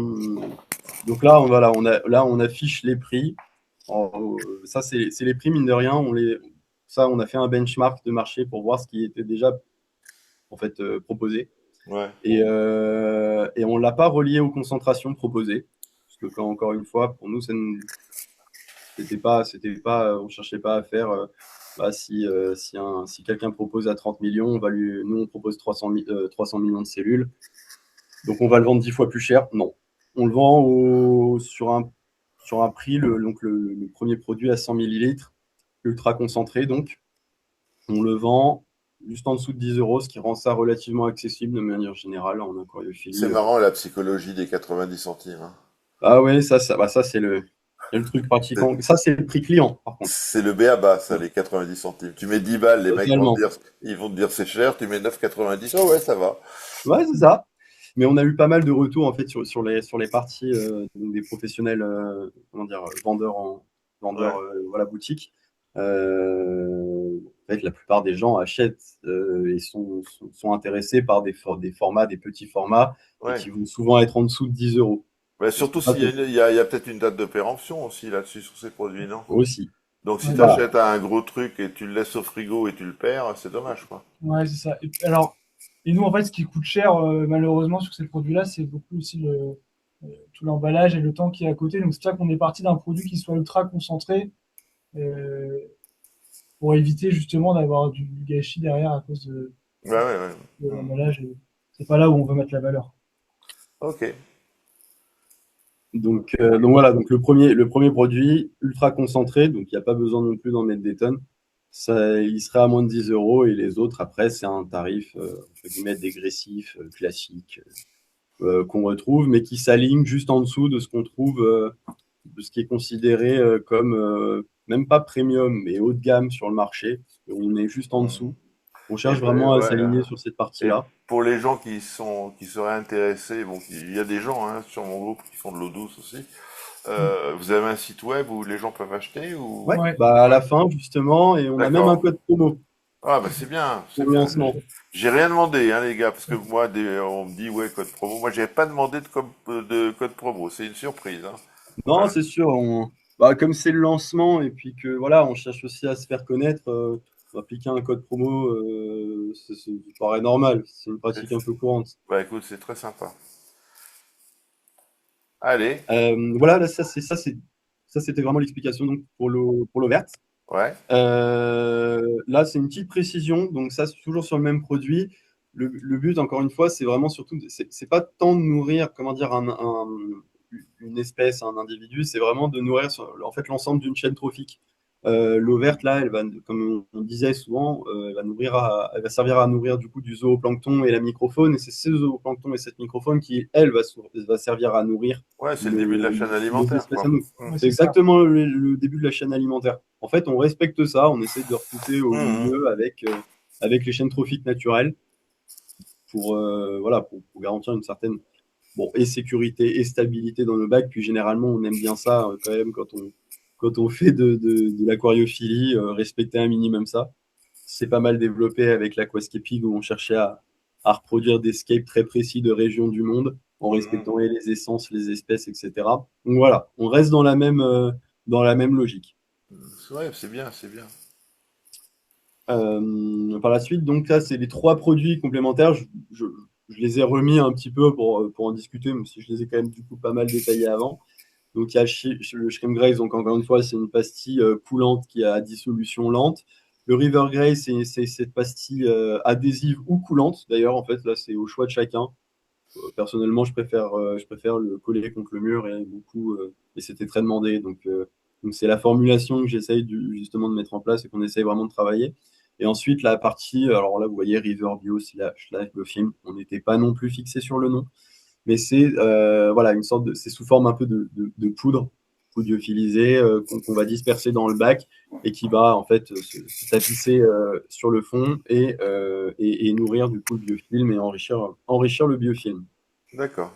Donc là, on affiche les prix. Ça, c'est les prix, mine de rien. Ça, on a fait un benchmark de marché pour voir ce qui était déjà en fait, proposé. Ouais. Et on ne l'a pas relié aux concentrations proposées. Parce que, encore une fois, pour nous, on ne cherchait pas à faire. Bah, si quelqu'un propose à 30 millions, nous, on propose 300 millions de cellules. Donc, on va le vendre 10 fois plus cher. Non. On le vend sur un prix, donc le premier produit à 100 millilitres, ultra concentré. Donc, on le vend juste en dessous de 10 euros, ce qui rend ça relativement accessible de manière générale en C'est aquariophilie. marrant la psychologie des 90 centimes. Hein. Ah ouais, ça c'est le truc pratiquant. Ça, c'est le prix client, par contre. C'est le b.a.-ba, ça, les 90 centimes. Tu mets 10 balles, les mecs Totalement. ils vont te dire c'est cher, tu mets 9,90, oh ouais, ça va. Ouais, c'est ça. Mais on a eu pas mal de retours en fait sur les parties donc des professionnels, comment dire, Ouais. voilà, boutique. En fait, la plupart des gens achètent et sont intéressés par des formats, des petits formats, et Ouais. qui vont souvent être en dessous de 10 euros. Ouais, Et c'est surtout pas s'il y a, il y a peut-être une date de péremption aussi là-dessus sur ces produits, non? aussi. Donc si Ouais, tu Voilà. achètes un gros truc et tu le laisses au frigo et tu le perds, c'est dommage, quoi. ouais, c'est ça. Alors, et nous, en fait, ce qui coûte cher, malheureusement, sur ces produits-là, c'est beaucoup aussi tout l'emballage et le temps qui est à côté. Donc, c'est pour ça qu'on est parti d'un produit qui soit ultra concentré euh, pour éviter justement d'avoir du gâchis derrière à cause Ouais, ouais, ouais. de Hmm. l'emballage. Et c'est pas là où on veut mettre la valeur. Ok. Donc voilà, donc le premier produit ultra concentré, donc il n'y a pas besoin non plus d'en mettre des tonnes. Ça, il serait à moins de 10 euros et les autres, après, c'est un tarif entre guillemets dégressif, classique, qu'on retrouve, mais qui s'aligne juste en dessous de ce qu'on trouve, de ce qui est considéré comme même pas premium, mais haut de gamme sur le marché. On est juste en Hmm. dessous. On Et, cherche vraiment à ouais, s'aligner sur cette et partie-là. pour les gens qui seraient intéressés, bon, il y a des gens hein, sur mon groupe qui font de l'eau douce aussi. Mm. Vous avez un site web où les gens peuvent acheter ou? Ouais, Ouais, bah à Ouais. la fin, justement, et on a même un D'accord. code promo Ah bah c'est bien, pour c'est le bien. lancement. J'ai rien demandé, hein, les gars, parce que moi, on me dit ouais code promo. Moi, j'avais pas demandé de code promo. C'est une surprise. Hein. Non, Voilà. c'est sûr. Bah, comme c'est le lancement et puis que voilà, on cherche aussi à se faire connaître, appliquer un code promo, ça paraît normal. C'est une pratique un peu courante. Bah écoute, c'est très sympa. Allez, Voilà, là, ça, c'était vraiment l'explication donc pour l'eau verte. ouais. Là, c'est une petite précision. Donc ça, c'est toujours sur le même produit. Le but, encore une fois, c'est vraiment surtout, c'est pas tant de nourrir, comment dire, une espèce, un individu, c'est vraiment de nourrir en fait l'ensemble d'une chaîne trophique. L'eau verte, là, elle va, comme on disait souvent, elle va servir à nourrir du coup du zooplancton et la microfaune. Et c'est ce zooplancton et cette microfaune qui, elle, va servir à nourrir Ouais, c'est le début de la chaîne nos alimentaire, espèces à quoi. nous. ouais, C'est c'est ça. exactement le début de la chaîne alimentaire. En fait, on respecte ça, on essaie de recouper au Mhm. mieux avec les chaînes trophiques naturelles voilà, pour garantir une certaine et sécurité et stabilité dans nos bacs. Puis généralement, on aime bien ça quand même quand on fait de l'aquariophilie, respecter un minimum ça. C'est pas mal développé avec l'aquascaping où on cherchait à reproduire des scapes très précis de régions du monde en Mhm. respectant les essences, les espèces, etc. Donc voilà, on reste dans la même logique. Ouais, c'est bien, c'est bien. Par la suite, donc là, c'est les trois produits complémentaires. Je les ai remis un petit peu pour en discuter, même si je les ai quand même du coup pas mal détaillés avant. Donc il y a le Shrimp Grace, donc encore une fois, c'est une pastille coulante qui a dissolution lente. Le River Grace, c'est cette pastille adhésive ou coulante. D'ailleurs, en fait, là, c'est au choix de chacun. Personnellement, je préfère le coller contre le mur et c'était très demandé. Donc c'est la formulation que j'essaye justement de mettre en place et qu'on essaye vraiment de travailler. Et ensuite, la partie, alors là, vous voyez River Bio slash Biofilm. On n'était pas non plus fixé sur le nom, mais c'est voilà, c'est sous forme un peu de poudre lyophilisée qu'on va disperser dans le bac et qui va en fait se tapisser sur le fond et nourrir du coup le biofilm et enrichir le biofilm, D'accord.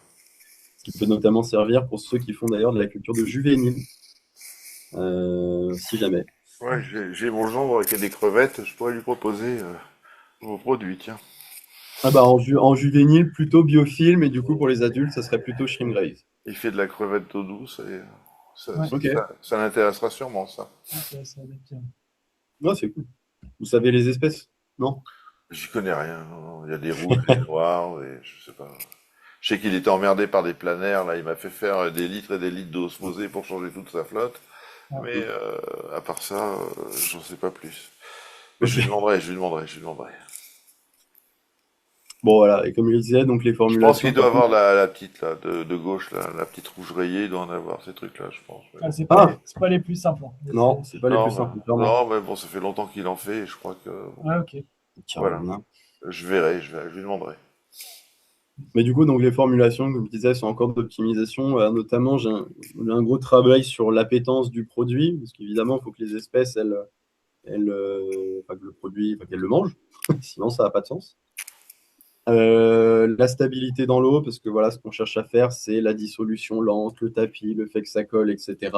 qui peut notamment servir pour ceux qui font d'ailleurs de la culture de juvéniles. si jamais. Ouais, j'ai mon gendre qui a des crevettes, je pourrais lui proposer vos produits, tiens. Ah bah en juvénile, plutôt biofilm, et du coup pour les adultes, ça serait plutôt shrimp graze. Il fait de la crevette d'eau douce et Ouais, Ok, ça l'intéressera sûrement, ça. ouais, ça va être bien. ouais, c'est cool. Vous savez les espèces? Non? J'y connais rien, non, non. Il y a des rouges, des noirs, et je sais pas. Je sais qu'il était emmerdé par des planaires, là, il m'a fait faire des litres et des litres d'osmosée pour changer toute sa flotte. Ouais. Mais à part ça, j'en sais pas plus. Mais je lui Ok. demanderai, je lui demanderai, je lui demanderai. Bon voilà, et comme je le disais, donc les Je pense formulations, qu'il doit par avoir contre. la petite là, de gauche, là, la petite rouge rayée, il doit en avoir ces trucs-là, je pense. Mais Ah, bon. Ah! c'est pas les plus simples, hein. Non, c'est pas les plus Non, simples, clairement. non, mais bon, ça fait longtemps qu'il en fait, et je crois que bon, Ouais, ok. voilà. Carolina. Je lui demanderai. Mais du coup, donc les formulations, comme je disais, sont encore d'optimisation. Notamment, j'ai un gros travail sur l'appétence du produit, parce qu'évidemment, il faut que les espèces, enfin, que le produit, enfin, qu'elles le mangent, sinon ça n'a pas de sens. La stabilité dans l'eau, parce que voilà, ce qu'on cherche à faire, c'est la dissolution lente, le tapis, le fait que ça colle, etc.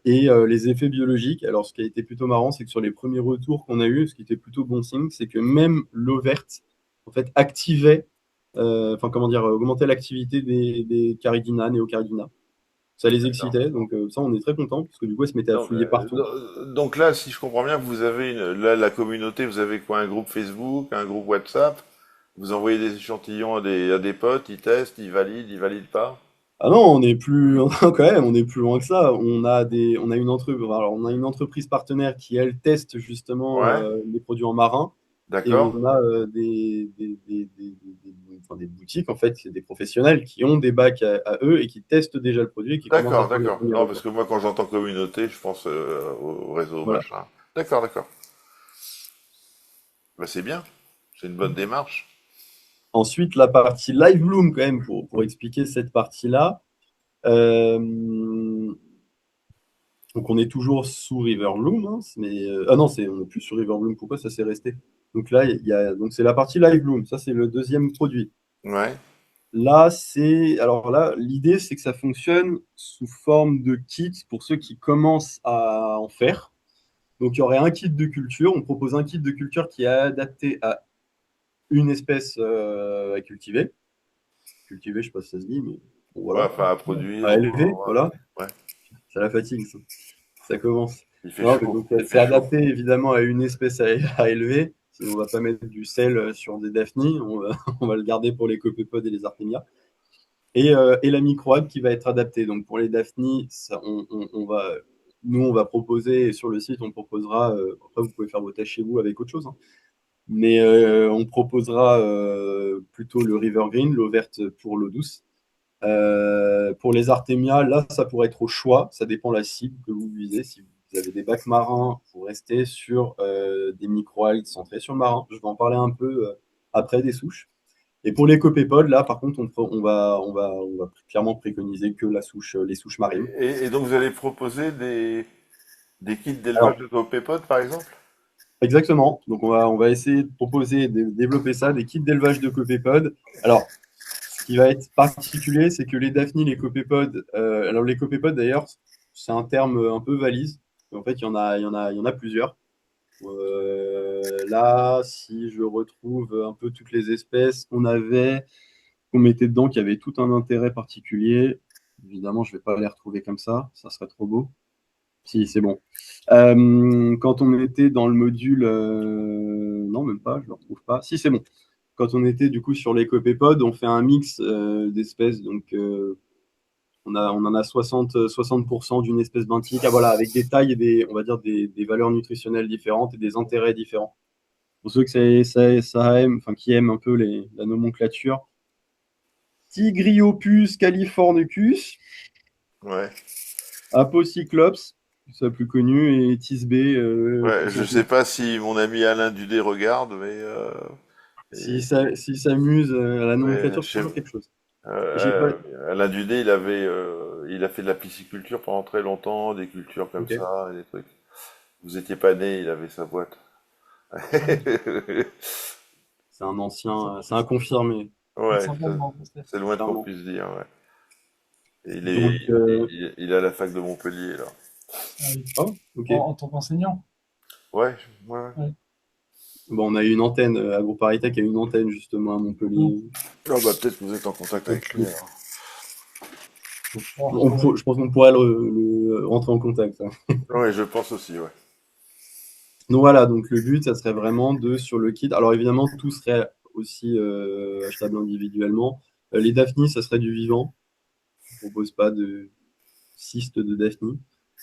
Les effets biologiques. Alors, ce qui a été plutôt marrant, c'est que sur les premiers retours qu'on a eus, ce qui était plutôt bon signe, c'est que même l'eau verte, en fait, activait, enfin, comment dire, augmentait l'activité des caridina, néocaridina. Ça les D'accord. excitait, donc ça, on est très content, parce que du coup, elles se mettaient à Donc, fouiller partout. donc là, si je comprends bien, vous avez là, la communauté, vous avez quoi? Un groupe Facebook, un groupe WhatsApp? Vous envoyez des échantillons à des potes, ils testent, ils valident pas? Ah non, on est plus, quand même, on est plus loin que ça. On a une entreprise partenaire qui, elle, teste justement Ouais, les produits en marin. Et d'accord. on a enfin, des boutiques, en fait, c'est des professionnels qui ont des bacs à eux et qui testent déjà le produit et qui commencent à D'accord, faire les d'accord. premiers Non, parce retours. que moi, quand j'entends communauté, je pense au réseau Voilà. machin. D'accord, d'accord. Bah, c'est bien. C'est une bonne démarche. Ensuite, la partie Live Bloom, quand même, pour expliquer cette partie-là. Euh, Donc on est toujours sous Riverbloom, hein, ah non, on n'est plus sur Riverbloom. Pourquoi ça s'est resté? Donc là, donc c'est la partie Live Bloom. Ça c'est le deuxième produit. Ouais, Là, alors là, l'idée c'est que ça fonctionne sous forme de kit pour ceux qui commencent à en faire. Donc il y aurait un kit de culture. On propose un kit de culture qui est adapté à une espèce à cultiver. Cultiver, je sais pas si ça se dit, mais bon, ouais, voilà. enfin, à produire, À élever, voilà. ouais. Ça la fatigue, ça commence. Il fait Non, mais chaud, donc, il fait c'est chaud. adapté évidemment à une espèce à élever. Sinon, on va pas mettre du sel sur des daphnies. On va le garder pour les copépodes et les artémias. Et la microalgue qui va être adaptée. Donc, pour les daphnies, nous, on va proposer, et sur le site, on proposera, après, vous pouvez faire vos tests chez vous avec autre chose, hein. Mais on proposera plutôt le River Green, l'eau verte pour l'eau douce. Pour les artémias, là, ça pourrait être au choix. Ça dépend de la cible que vous visez. Si vous avez des bacs marins, vous restez sur des microalgues centrées sur le marin. Je vais en parler un peu après des souches. Et pour les copépodes, là, par contre, on va clairement préconiser que les souches marines. Et donc, vous allez proposer des kits d'élevage Alors, de copépodes, par exemple? exactement. Donc, on va essayer de proposer, de développer ça, des kits d'élevage de copépodes. Alors, ce qui va être particulier, c'est que les daphnies, les copépodes, alors les copépodes d'ailleurs, c'est un terme un peu valise. En fait, il y en a plusieurs. Là, si je retrouve un peu toutes les espèces qu'on mettait dedans, qui avaient tout un intérêt particulier, évidemment, je ne vais pas les retrouver comme ça serait trop beau. Si, c'est bon. Quand on était dans le module, non, même pas, je ne le retrouve pas. Si, c'est bon. Quand on était du coup sur les copépodes, on fait un mix d'espèces. Donc, on en a 60% d'une espèce benthique. Ah, voilà, avec des tailles et on va dire des valeurs nutritionnelles différentes et des intérêts différents. Pour ceux que ça aime, enfin, qui aiment un peu la nomenclature, Tigriopus californicus, Ouais. Apocyclops, c'est la plus connue, et Tisbé, Ouais, plus je connu. sais pas si mon ami Alain Dudé regarde, mais et- S'il s'amuse à la mais nomenclature, c'est chez, toujours quelque chose. J'ai pas. Alain Dudé, il a fait de la pisciculture pendant très longtemps, des cultures comme Ok. ça, et des trucs. Vous étiez pas né, il avait sa boîte. C'est un Ça ancien, va c'est un confirmé, être Ouais, sympa de me rencontrer. c'est le moins qu'on clairement. puisse dire, ouais. Il est, Donc, il est à la fac de Montpellier, là. Ah oui. oh, ok. En tant qu'enseignant. Ouais, ouais. Ouais. Bon, on a eu une antenne, AgroParisTech a eu une antenne justement à Mm. Montpellier. Ah bah peut-être que vous êtes en contact avec lui, alors. Bon, ouais. Je pense qu'on pourrait rentrer en contact, hein. Ouais, je pense aussi, ouais. Donc voilà, donc le but, ça serait vraiment sur le kit. Alors évidemment, tout serait aussi achetable individuellement. Les Daphnis, ça serait du vivant. On ne propose pas de cyste de Daphnis.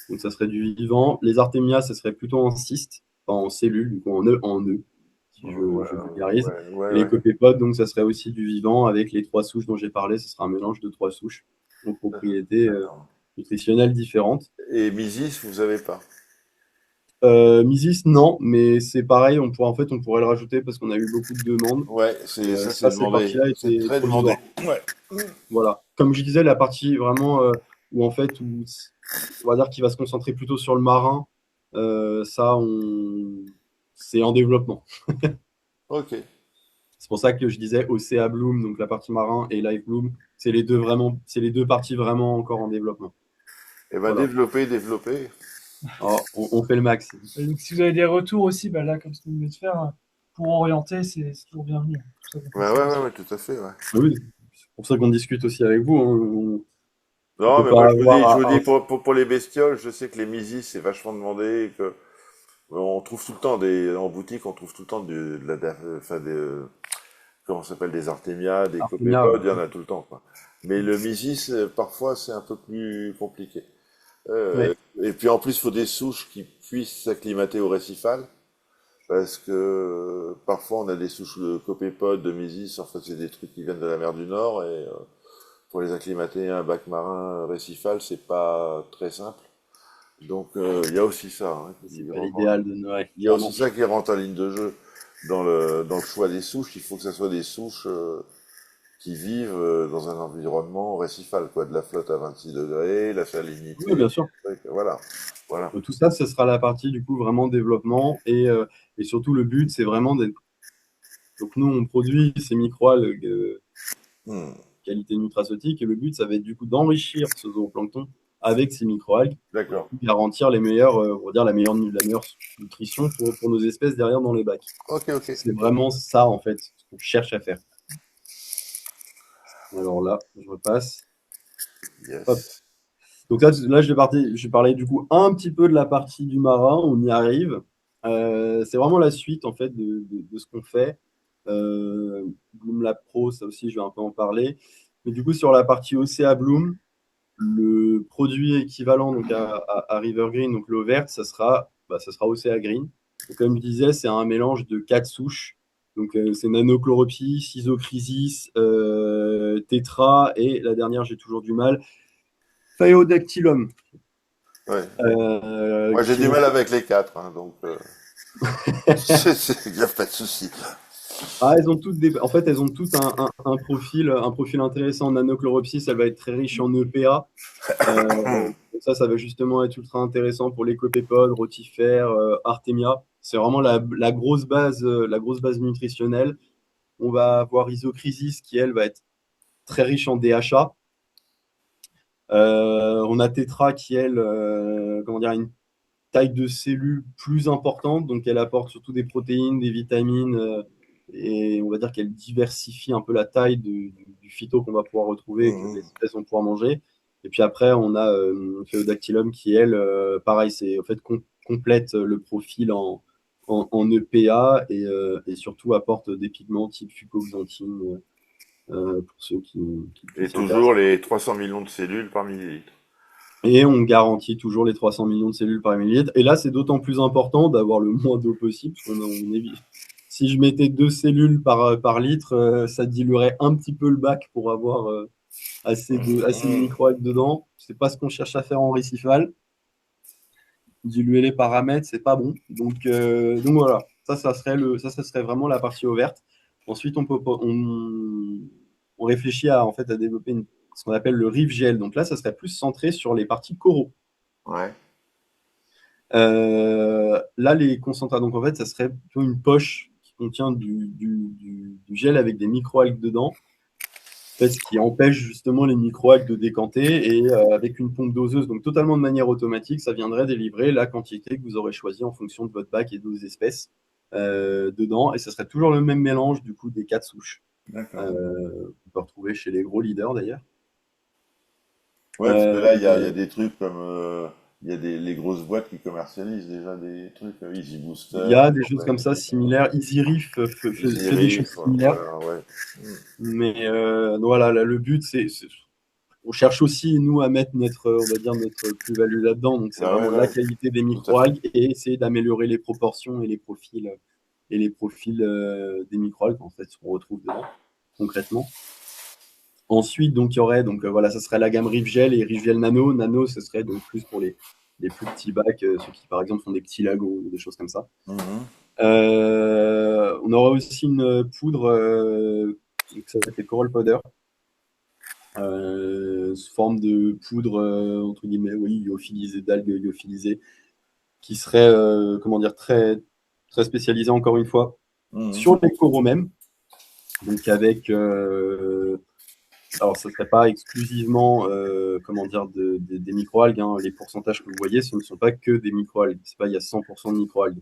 Donc ça serait du vivant. Les Artemia, ça serait plutôt en cyste, enfin en cellule, du coup en œuf, si Ouais, je vulgarise. ouais, ouais, Et les ouais. copépodes, donc ça serait aussi du vivant avec les trois souches dont j'ai parlé. Ce sera un mélange de trois souches aux propriétés D'accord. nutritionnelles différentes. Et Misis, vous avez pas? Misis, non, mais c'est pareil, on pourrait le rajouter parce qu'on a eu beaucoup de demandes. Ouais, Et ça c'est ça, cette demandé. partie-là C'est était très demandé. provisoire. Ouais. Voilà. Comme je disais, la partie vraiment où en fait, on va dire qu'il va se concentrer plutôt sur le marin, ça, c'est en développement. Ok. C'est pour ça que je disais Océa Bloom, donc la partie marin, et Life Bloom, c'est les deux parties vraiment encore en développement. Eh ben Voilà. développer, développer. Alors, on fait le max. Et donc, si vous avez des retours aussi, bah là, comme ce que vous venez de faire, pour orienter, c'est toujours bienvenu. C'est pour ça qu'on fait Ouais, ça ouais, ouais, aussi. ouais, tout à fait, ouais. Oui, c'est pour ça qu'on discute aussi avec vous, hein. On Non, peut mais pas moi avoir je vous dis pour les bestioles, je sais que les Misis c'est vachement demandé, et que on trouve tout le temps en boutique, on trouve tout le temps de la, enfin comment ça s'appelle, des Artemia, des Artemia, copépodes, il y en a tout le temps, quoi. Mais le Misis, parfois, c'est un peu plus compliqué. ouais. Et puis en plus, il faut des souches qui puissent s'acclimater au récifal, parce que parfois on a des souches de copépodes, de Misis, en fait c'est des trucs qui viennent de la mer du Nord, et pour les acclimater à un bac marin récifal, c'est pas très simple. Donc il y a aussi ça, hein, C'est pas l'idéal de Noël, il y a aussi clairement. ça qui rentre en ligne de jeu dans le choix des souches. Il faut que ça soit des souches qui vivent dans un environnement récifal, quoi, de la flotte à 26 degrés, la Oui, salinité, bien sûr. voilà, voilà. Tout ça, ce sera la partie du coup vraiment développement et surtout le but, c'est vraiment d'être. Donc nous, on produit ces microalgues Hmm, qualité nutraceutique et le but, ça va être du coup d'enrichir ce zooplancton avec ces microalgues pour du d'accord. coup, garantir les meilleurs, on va dire la meilleure nutrition pour nos espèces derrière dans les bacs. Ok, ok. C'est vraiment ça en fait ce qu'on cherche à faire. Alors là, je repasse. Hop. Yes. Donc là je vais parler du coup un petit peu de la partie du marin, on y arrive. C'est vraiment la suite en fait de ce qu'on fait. Bloom Lab Pro, ça aussi je vais un peu en parler. Mais du coup sur la partie Océa Bloom, le produit équivalent donc à River Green, donc l'eau verte, ça sera Océa Green. Donc, comme je disais, c'est un mélange de quatre souches. Donc c'est Nanochloropsis, Isochrysis, Tetra et la dernière j'ai toujours du mal, Phaeodactylum, Ouais. Moi, j'ai qui du ont. mal avec les quatre, hein, donc il n'y a pas de souci. Ah, en fait, elles ont toutes un profil intéressant. Nanochloropsis, elle va être très riche en EPA. Ça va justement être ultra intéressant pour les copépodes, rotifères, Artemia. C'est vraiment la grosse base nutritionnelle. On va avoir Isochrysis qui, elle, va être très riche en DHA. On a Tetra qui, elle, comment dire, une taille de cellules plus importante, donc elle apporte surtout des protéines, des vitamines, et on va dire qu'elle diversifie un peu la taille du phyto qu'on va pouvoir retrouver et que les Mhm. espèces vont pouvoir manger. Et puis après, on a Phaeodactylum qui, elle, pareil, c'est en fait complète le profil en EPA et surtout apporte des pigments type fucoxanthine pour ceux qui Et s'y intéressent. toujours les 300 millions de cellules par millilitre. Et on garantit toujours les 300 millions de cellules par millilitre. Et là, c'est d'autant plus important d'avoir le moins d'eau possible, parce qu'on évite. Si je mettais 2 cellules par litre, ça diluerait un petit peu le bac pour avoir assez de Mhm. microalgues dedans. C'est pas ce qu'on cherche à faire en récifal. Diluer les paramètres, c'est pas bon. Donc voilà, ça serait vraiment la partie ouverte. Ensuite, on réfléchit en fait, à développer ce qu'on appelle le Reef Gel. Donc là, ça serait plus centré sur les parties coraux. Ouais. Là, les concentrats, donc en fait, ça serait plutôt une poche qui contient du gel avec des microalgues dedans. fait, ce qui empêche justement les microalgues de décanter. Et avec une pompe doseuse, donc totalement de manière automatique, ça viendrait délivrer la quantité que vous aurez choisie en fonction de votre bac et de vos espèces dedans. Et ce serait toujours le même mélange du coup des 4 souches. D'accord. On peut retrouver chez les gros leaders d'ailleurs. Ouais, parce que Euh, là, il y a des trucs comme il y a les grosses boîtes qui commercialisent déjà des trucs, Easy il Booster, y a des choses comme ça Company, similaires. EasyReef Easy fait des choses Reef, similaires. voilà, ouais. Mm. Mais voilà, là, le but, on cherche aussi, nous, à mettre notre, on va dire, notre plus-value là-dedans. Donc, c'est Bah ouais, vraiment la ouais, qualité des tout à fait. microalgues et essayer d'améliorer les proportions et les profils des microalgues, en fait, ce qu'on retrouve dedans, concrètement. Ensuite, donc, il y aurait, donc, voilà, ça serait la gamme Reef Gel et Reef Gel Nano. Nano, ce serait donc plus pour les plus petits bacs, ceux qui, par exemple, font des petits lagos ou des choses comme ça. Mhm. On aura aussi une poudre, donc ça s'appelle Coral Powder, sous forme de poudre, entre guillemets, oui, lyophilisée, d'algues lyophilisées, qui serait, comment dire, très, très spécialisée, encore une fois, Mhm. sur les coraux même. Donc avec, alors ça ne serait pas exclusivement, comment dire, des microalgues, hein. Les pourcentages que vous voyez, ce ne sont pas que des microalgues. C'est pas, il y a 100% de microalgues.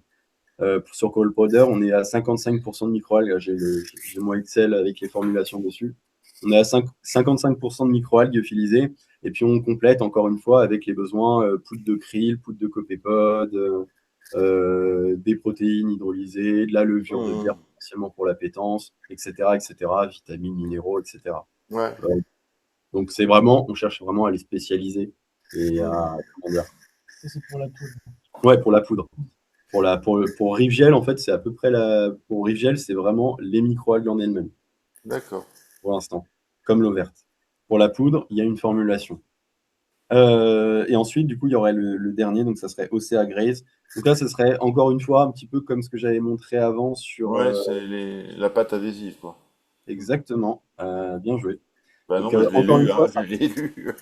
Sur Coral Powder, on est à 55% de microalgues. J'ai mon Excel avec les formulations dessus. On est à 55% de microalgues lyophilisées. Et puis on complète encore une fois avec les besoins poudre de krill, poudre de copépode, des protéines hydrolysées, de la levure de bière Mhm. potentiellement pour l'appétence, etc., etc., vitamines, minéraux, etc. Ouais. Euh, donc c'est vraiment, on cherche vraiment à les spécialiser et à, Mhm. comment dire, Ça, c'est pour la poudre. ouais, pour la poudre. Pour Riviel, en fait, c'est à peu près pour Riviel, c'est vraiment les microalgues en elles-mêmes, D'accord. pour l'instant, comme l'eau verte. Pour la poudre, il y a une formulation. Et ensuite, du coup, il y aurait le dernier, donc ça serait Ocea Graze. Donc là, ce serait encore une fois un petit peu comme ce que j'avais montré avant sur Ouais, c'est la pâte adhésive, quoi. exactement. Bien joué. Bah non, Donc mais je l'ai encore une lu, fois, hein, je ça. l'ai lu.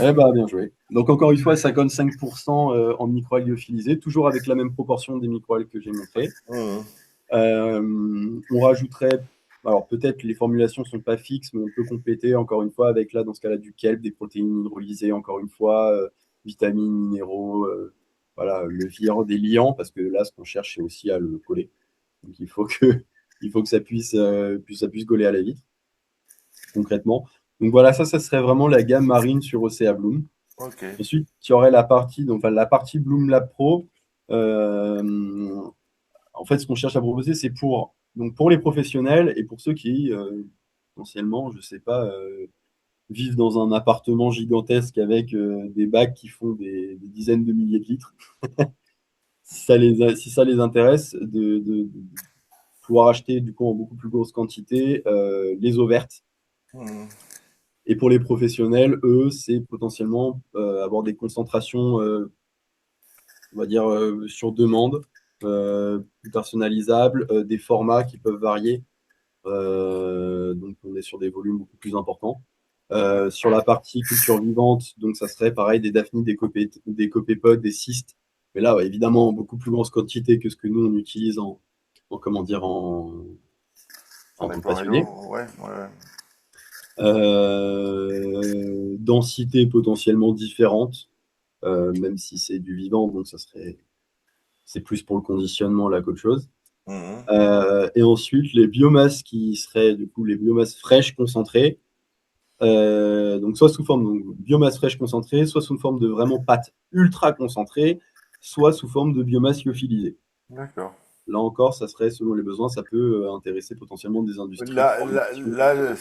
Eh ben, bien joué. Donc encore une fois, 55% en microalgues lyophilisées, toujours avec la même proportion des microalgues que j'ai montré. Mhm. On rajouterait, alors peut-être les formulations ne sont pas fixes, mais on peut compléter encore une fois avec là, dans ce cas-là, du kelp, des protéines hydrolysées, encore une fois, vitamines, minéraux, voilà, le vir, des liants, parce que là, ce qu'on cherche, c'est aussi à le coller. Donc il faut que ça puisse coller à la vitre, concrètement. Donc voilà, ça serait vraiment la gamme marine sur Ocea Bloom. Ok. Ensuite, il y aurait la partie, donc, enfin, la partie Bloom Lab Pro. Euh, En fait, ce qu'on cherche à proposer, c'est donc pour les professionnels et pour ceux qui, potentiellement, je ne sais pas, vivent dans un appartement gigantesque avec des bacs qui font des dizaines de milliers de litres. Si ça les intéresse, de pouvoir acheter du coup en beaucoup plus grosse quantité les eaux vertes. Mhm. Et pour les professionnels, eux, c'est potentiellement avoir des concentrations, on va dire, sur demande, plus personnalisables, des formats qui peuvent varier. Donc on est sur des volumes beaucoup plus importants. Sur la partie culture vivante, donc ça serait pareil des daphnies, des copépodes, des cystes. Mais là, ouais, évidemment, en beaucoup plus grosse quantité que ce que nous on utilise comment dire, En en tant que passionné. aquarium, ouais, ouais. Densité potentiellement différente, même si c'est du vivant, donc c'est plus pour le conditionnement là qu'autre chose. Mhm. Et ensuite, les biomasses qui seraient du coup les biomasses fraîches concentrées. Donc soit sous forme de biomasse fraîche concentrée, soit sous forme de vraiment pâte ultra concentrée, soit sous forme de biomasse lyophilisée. D'accord. Là encore, ça serait selon les besoins, ça peut intéresser potentiellement des industries de formulation.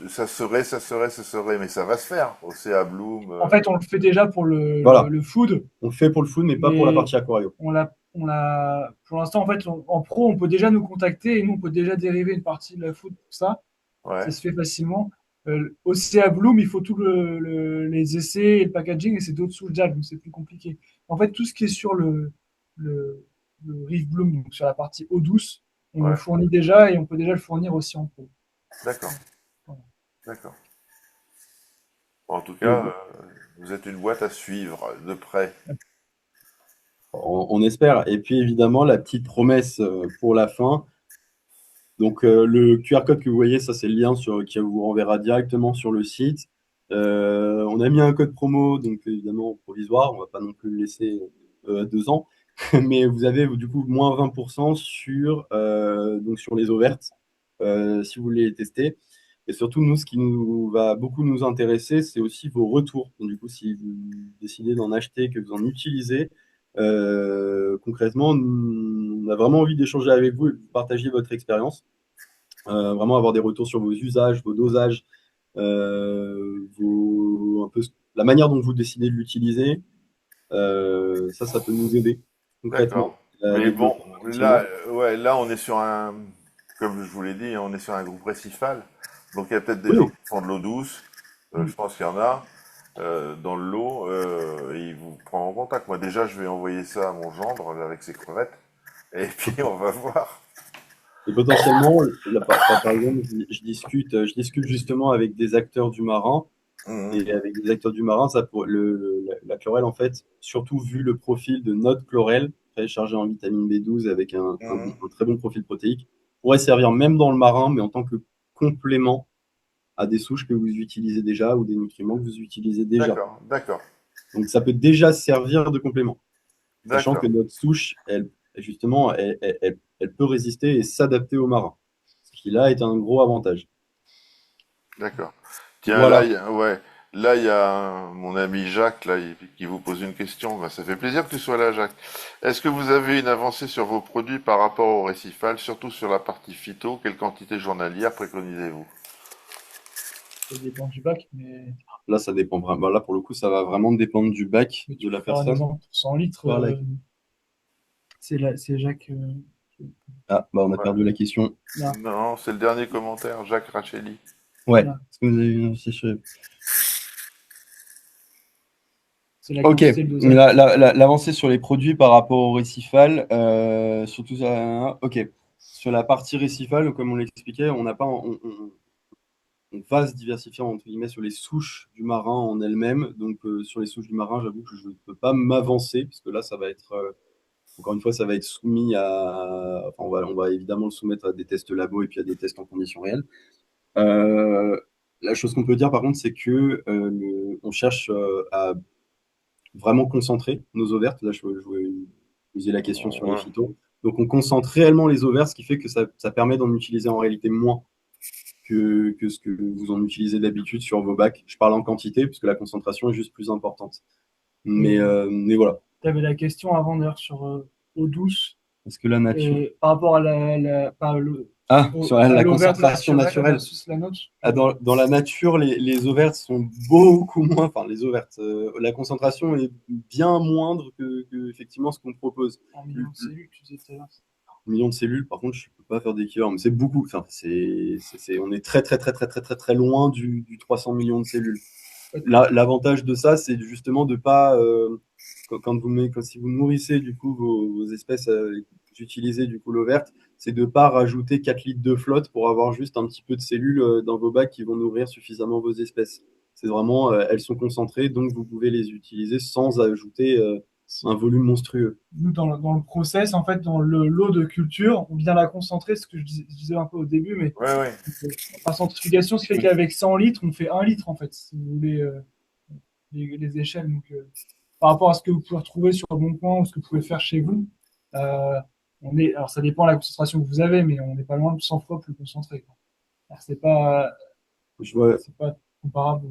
Ça serait, mais ça va se faire. Océa Bloom. En fait, on le fait déjà pour Voilà, le food, on le fait pour le food, mais pas pour la mais partie aquario. pour l'instant, en fait, en pro, on peut déjà nous contacter et nous, on peut déjà dériver une partie de la food pour ça. Ça Ouais, se fait facilement. Ocea Bloom, il faut tous les essais et le packaging et c'est d'autres souches d'algues, donc c'est plus compliqué. En fait, tout ce qui est sur le, le Reef Bloom, donc sur la partie eau douce, on le ouais. fournit déjà et on peut déjà le fournir aussi en pro. D'accord, Voilà. d'accord. Bon, en tout Donc, cas, vous êtes une boîte à suivre de près. on espère. Et puis évidemment, la petite promesse pour la fin, Donc, le QR code que vous voyez, ça, c'est le lien qui vous renverra directement sur le site. On a mis un code promo, donc évidemment provisoire, on va pas non plus le laisser 2 ans, mais vous avez du coup moins 20% donc sur les eaux vertes, si vous voulez les tester. Et surtout, nous, ce qui nous va beaucoup nous intéresser, c'est aussi vos retours. Donc, du coup, si vous décidez d'en acheter, que vous en utilisez, concrètement, on a vraiment envie d'échanger avec vous et de partager votre expérience. Vraiment avoir des retours sur vos usages, vos dosages, un peu la manière dont vous décidez de l'utiliser. Ça peut nous aider D'accord. concrètement à Mais bon, développer là, potentiellement. ouais, là, on est sur comme je vous l'ai dit, on est sur un groupe récifal. Donc, il y a peut-être des gens Oui, qui font de l'eau douce. Mm. Je pense qu'il y en a dans le lot. Et ils vous prendront en contact. Moi, déjà, je vais envoyer ça à mon gendre là, avec ses crevettes. Et puis, on va voir. et potentiellement, là, par exemple, je discute justement avec des acteurs du marin. Mhm. Et avec des acteurs du marin, la chlorelle, en fait, surtout vu le profil de notre chlorelle, très chargée en vitamine B12 avec Mhm. un très bon profil protéique, pourrait servir même dans le marin, mais en tant que complément à des souches que vous utilisez déjà ou des nutriments que vous utilisez déjà. D'accord, d'accord, Donc ça peut déjà servir de complément, sachant que d'accord, notre souche, elle, justement, elle peut résister et s'adapter au marin, ce qui là est un gros avantage. d'accord. Tiens, Voilà. ouais, là, il y a mon ami Jacques là, qui vous pose une question. Ben, ça fait plaisir que tu sois là, Jacques. Est-ce que vous avez une avancée sur vos produits par rapport au récifal, surtout sur la partie phyto? Quelle quantité journalière préconisez-vous? Ça dépend du bac, mais, Là, ça dépend vraiment. Là, pour le coup, ça va vraiment dépendre du bac mais de tu peux la faire un personne. exemple. 100 litres, Voilà. c'est Jacques. Ah, bah, on a Ouais. perdu la question. Là, Non, c'est le dernier commentaire, Jacques Rachelli. Ouais. là. Est-ce que vous avez une aussi C'est la Ok. quantité, le dosage. L'avancée sur les produits par rapport au récifal, surtout ça. Ok. Sur la partie récifale, comme on l'expliquait, on n'a pas, on va se diversifier entre guillemets sur les souches du marin en elles-mêmes. Donc, sur les souches du marin, j'avoue que je ne peux pas m'avancer, parce que là, ça va être, encore une fois, ça va être soumis à. Enfin, on va évidemment le soumettre à des tests labo et puis à des tests en conditions réelles. Euh, la chose qu'on peut dire, par contre, c'est que on cherche à vraiment concentrer nos eaux vertes. Là, je vais poser la question sur les Ouais. phytos. Donc, on concentre réellement les eaux vertes, ce qui fait que ça permet d'en utiliser en réalité moins que ce que vous en utilisez d'habitude sur vos bacs. Je parle en quantité, puisque la concentration est juste plus importante. Mais, Et euh, mais voilà. tu avais la question avant d'ailleurs sur eau douce. Parce que la nature. Par rapport à Sur la, à la l'eau verte concentration naturelle naturelle. versus la nôtre. Dans la nature, les eaux vertes sont beaucoup moins. Enfin, les eaux vertes, la concentration est bien moindre effectivement ce qu'on propose. En millions de cellules, tu disais tout à l'heure. Millions de cellules, par contre, je ne peux pas faire d'équivalent, mais c'est beaucoup. Enfin, on est très, très, très, très, très, très, très loin du 300 millions de cellules. L'avantage de ça, c'est justement de pas, si vous nourrissez du coup vos espèces, utilisez du coup l'eau verte, c'est de pas rajouter 4 litres de flotte pour avoir juste un petit peu de cellules dans vos bacs qui vont nourrir suffisamment vos espèces. C'est vraiment, elles sont concentrées, donc vous pouvez les utiliser sans ajouter un volume monstrueux. Nous, dans le process, en fait, dans l'eau de culture, on vient la concentrer, ce que je disais un peu au début, mais Ouais, ouais. par centrifugation, ce qui fait qu'avec 100 litres, on fait 1 litre, en fait, si vous voulez, les échelles. Donc, par rapport à ce que vous pouvez retrouver sur le Bon Coin ou ce que vous pouvez faire chez vous, euh, alors ça dépend de la concentration que vous avez, mais on n'est pas loin de 100 fois plus concentré, quoi. Alors, Je vois, c'est pas comparable.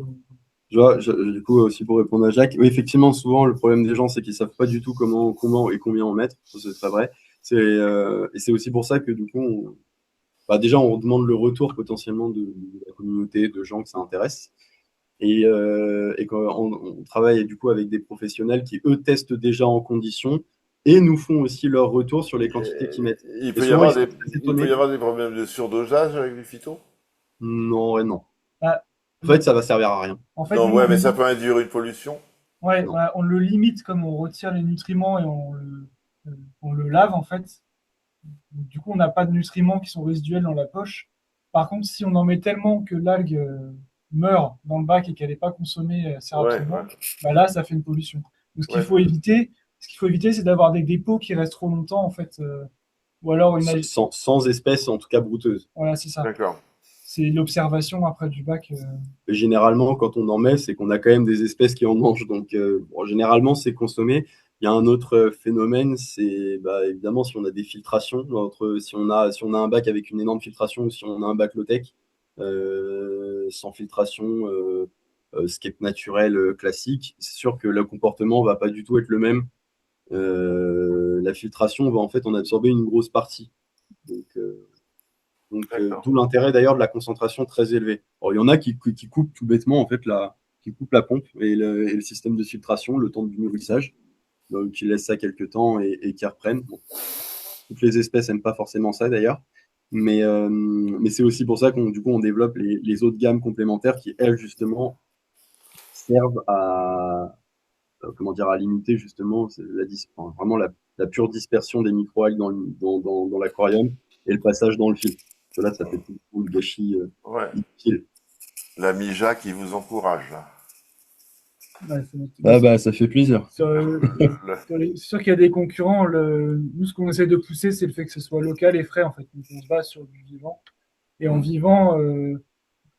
Du coup, aussi pour répondre à Jacques, oui, effectivement, souvent, le problème des gens, c'est qu'ils savent pas du tout comment et combien en mettre. Ça, c'est très vrai. Et c'est aussi pour ça que, du coup, bah, déjà, on demande le retour potentiellement de la communauté, de gens que ça intéresse. Et quand on travaille, du coup, avec des professionnels qui, eux, testent déjà en conditions et nous font aussi leur retour sur les quantités qu'ils mettent. Il Et peut y souvent, ils avoir sont très il peut y étonnés. avoir des problèmes de surdosage avec du phyto? Non, ouais, non. Ah, En fait, ça va servir à rien. en fait, Non, nous, ouais, mais ça peut induire une pollution. ouais, Non. ouais, on le limite comme on retire les nutriments et on le lave, en fait. Donc, du coup, on n'a pas de nutriments qui sont résiduels dans la poche. Par contre, si on en met tellement que l'algue meurt dans le bac et qu'elle n'est pas consommée assez Ouais, ouais, rapidement, bah là, ça fait une pollution. Donc, ouais. ce qu'il faut éviter, c'est d'avoir des dépôts qui restent trop longtemps, en fait, Ou alors sans espèces, en tout cas brouteuses. voilà, c'est ça. D'accord. C'est l'observation après du bac. Et généralement, quand on en met, c'est qu'on a quand même des espèces qui en mangent. Donc, bon, généralement, c'est consommé. Il y a un autre phénomène, c'est bah, évidemment si on a des filtrations, si on a un bac avec une énorme filtration ou si on a un bac low-tech, sans filtration, skate naturel classique, c'est sûr que le comportement va pas du tout être le même. La filtration va en fait en absorber une grosse partie. Donc, D'accord. d'où l'intérêt d'ailleurs de la concentration très élevée. Alors, il y en a qui coupent tout bêtement en fait qui coupent la pompe et le système de filtration le temps du nourrissage, donc qui laissent ça quelques temps et qui reprennent. Bon, toutes les espèces n'aiment pas forcément ça d'ailleurs, mais c'est aussi pour ça qu'on du coup on développe les autres gammes complémentaires qui elles justement servent à comment dire à limiter justement enfin, vraiment la pure dispersion des microalgues dans l'aquarium et le passage dans le filtre. Parce que là, ça fait tout le gâchis Ouais. inutile. L'ami Jacques, qui vous encourage, là. Ouais, Ah bah, ça fait plaisir. Le- c'est sûr qu'il y a des concurrents. Nous, ce qu'on essaie de pousser, c'est le fait que ce soit local et frais, en fait. Donc, on se base sur du vivant. Et en vivant,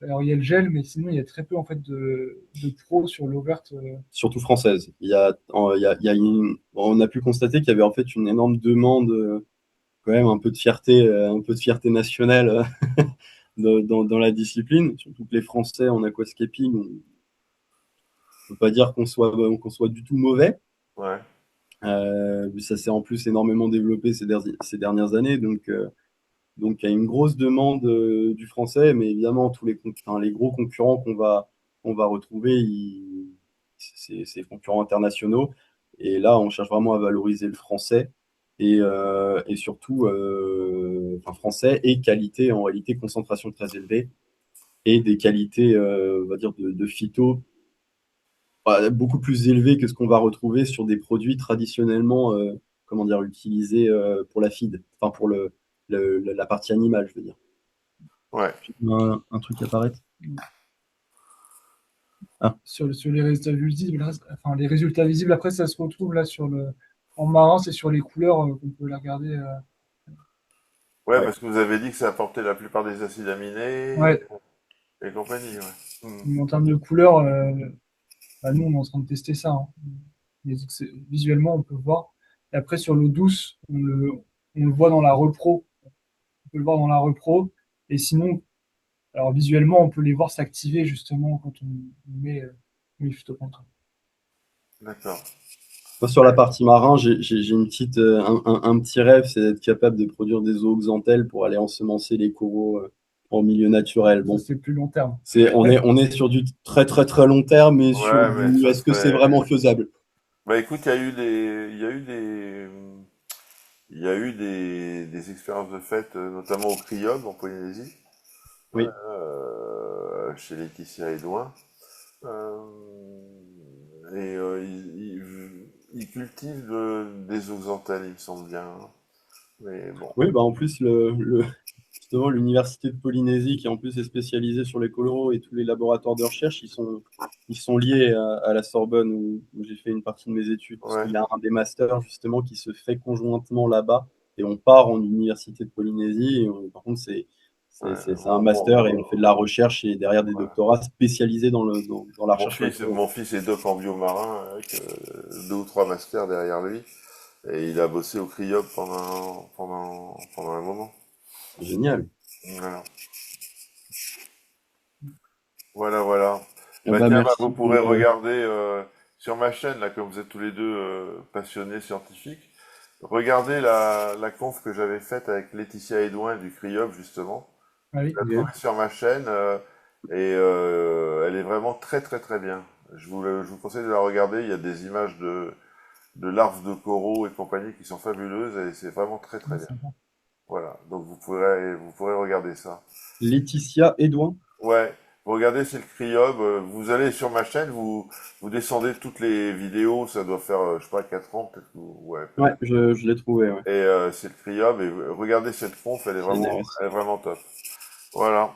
alors il y a le gel, mais sinon, il y a très peu, en fait, de pros sur l'eau verte. Surtout française. On a pu constater qu'il y avait en fait une énorme demande, quand même un peu de fierté nationale dans la discipline. Surtout que les Français en aquascaping, on ne peut pas dire qu'on soit du tout mauvais. Ouais. Ça s'est en plus énormément développé ces dernières années, donc il y a une grosse demande du français, mais évidemment enfin, les gros concurrents qu'on va retrouver, c'est concurrents internationaux. Et là, on cherche vraiment à valoriser le français et surtout enfin, français et qualité, en réalité concentration très élevée et des qualités, on va dire de phyto beaucoup plus élevées que ce qu'on va retrouver sur des produits traditionnellement, comment dire, utilisés pour la feed, enfin pour la partie animale, je veux dire. Ouais. Un truc apparaître. Ah, Sur les résultats visibles, enfin, les résultats visibles, après, ça se retrouve là en marin, c'est sur les couleurs qu'on peut les regarder. Ouais, ouais. parce que vous avez dit que ça apportait la plupart des acides aminés Ouais, et compagnie, ouais. en termes de couleurs, bah, nous, on est en train de tester ça, hein. Visuellement, on peut voir. Et après, sur l'eau douce, on le voit dans la repro. On peut le voir dans la repro. Et sinon, alors visuellement, on peut les voir s'activer justement quand on met les phytoplanctons. D'accord. moi, sur la partie marin, j'ai un petit rêve, c'est d'être capable de produire des zooxanthelles pour aller ensemencer les coraux en milieu naturel. Ça, Bon, c'est plus long terme. on est sur du très très très long terme, mais sur Ouais, mais du, ça est-ce que c'est serait. vraiment faisable? Bah écoute, il y a eu des expériences de fête, notamment au Criob en Polynésie, Oui. chez Laetitia Edouin. Euh, ils cultivent des zooxanthelles, il me semble bien. Mais bon. Oui, bah en plus, justement, l'université de Polynésie, qui en plus est spécialisée sur les coloraux et tous les laboratoires de recherche, ils sont liés à la Sorbonne où j'ai fait une partie de mes études, parce Ouais, qu'il y a un des masters justement qui se fait conjointement là-bas, et on part en université de Polynésie, par contre, ouais. c'est un master et on fait de la recherche et derrière des Ouais. doctorats spécialisés dans la recherche sur les coloraux. Mon fils est doc en biomarin avec deux ou trois masters derrière lui. Et il a bossé au Criob pendant un moment. Génial. Voilà, voilà. Voilà. Eh Bah ben, tiens, bah, merci vous pourrez pour, regarder sur ma chaîne, là, comme vous êtes tous les deux passionnés scientifiques, regardez la conf que j'avais faite avec Laetitia Edouin du Criob, justement. Ah oui. Vous la trouvez ok. sur ma chaîne et elle est vraiment très très très bien. Je vous conseille de la regarder, il y a des images de larves de coraux et compagnie qui sont fabuleuses et c'est vraiment très très Ouais, bien. sympa. Voilà, donc vous pourrez regarder ça. Laetitia Edouin. Ouais, vous regardez, c'est le Criob, vous allez sur ma chaîne, vous descendez toutes les vidéos, ça doit faire, je sais pas, 4 ans, peut-être, ouais, Ouais, peut-être. je l'ai trouvé, ouais. Et c'est le Criob, et regardez cette conf, CNRS. elle est vraiment top. Voilà.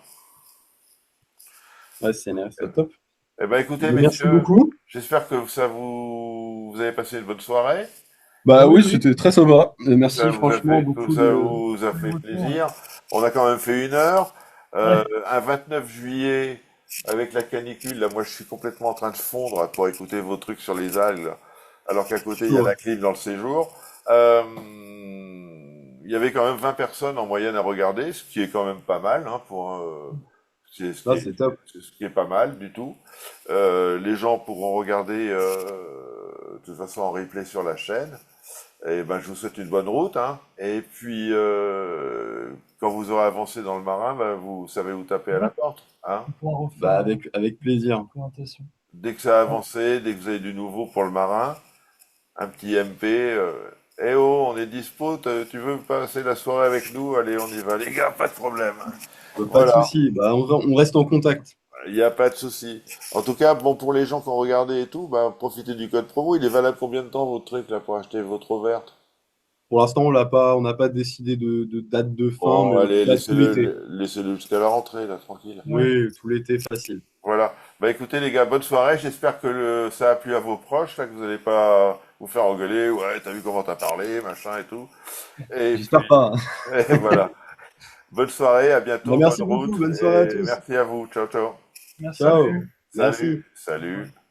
Ouais, CNRS, c'est top. Eh ben écoutez, Merci messieurs, beaucoup. j'espère que vous avez passé une bonne soirée. Ah Bah oui, oui, oui. c'était très sympa. Et Ça merci vous a franchement fait, tout beaucoup ça de. vous a Pour le fait retour, ouais. plaisir. On a quand même fait 1 heure. Ouais. Un 29 juillet, avec la canicule, là, moi, je suis complètement en train de fondre pour écouter vos trucs sur les algues, là, alors qu'à côté, il y a Chaud. la clim dans le séjour. Euh, il y avait quand même 20 personnes en moyenne à regarder, ce qui est quand même pas mal, hein, ce qui Là, est, c'est top. ce qui est pas mal du tout. Les gens pourront regarder de toute façon en replay sur la chaîne. Et ben, je vous souhaite une bonne route, hein. Et puis, quand vous aurez avancé dans le marin, ben, vous savez où taper à la Ouais. porte, hein. On pourra refaire Bah avec plaisir. une présentation. Dès que ça a Ouais. avancé, dès que vous avez du nouveau pour le marin, un petit MP. Eh oh, on est dispo, tu veux passer la soirée avec nous? Allez, on y va, les gars, pas de problème. Pas de Voilà, souci. Bah on reste en contact. il n'y a pas de souci. En tout cas, bon, pour les gens qui ont regardé et tout, bah, profitez du code promo. Il est valable combien de temps, votre truc, là, pour acheter votre eau verte? Pour l'instant, on n'a pas décidé de date de fin, mais Bon, en tout allez, cas tout l'été. laissez-le jusqu'à la rentrée, là, tranquille. Ouais. Oui, tout l'été facile. Voilà. Bah écoutez les gars, bonne soirée. J'espère que ça a plu à vos proches, là, que vous n'allez pas vous faire engueuler. Ouais, t'as vu comment t'as parlé, machin et tout. Et J'espère puis, pas. et voilà. Bonne soirée, à Bah, bientôt, bonne merci route beaucoup. Bonne soirée à et tous. merci à vous. Ciao, ciao. Merci, Ciao. salut. Salut, Merci. salut. Ouais.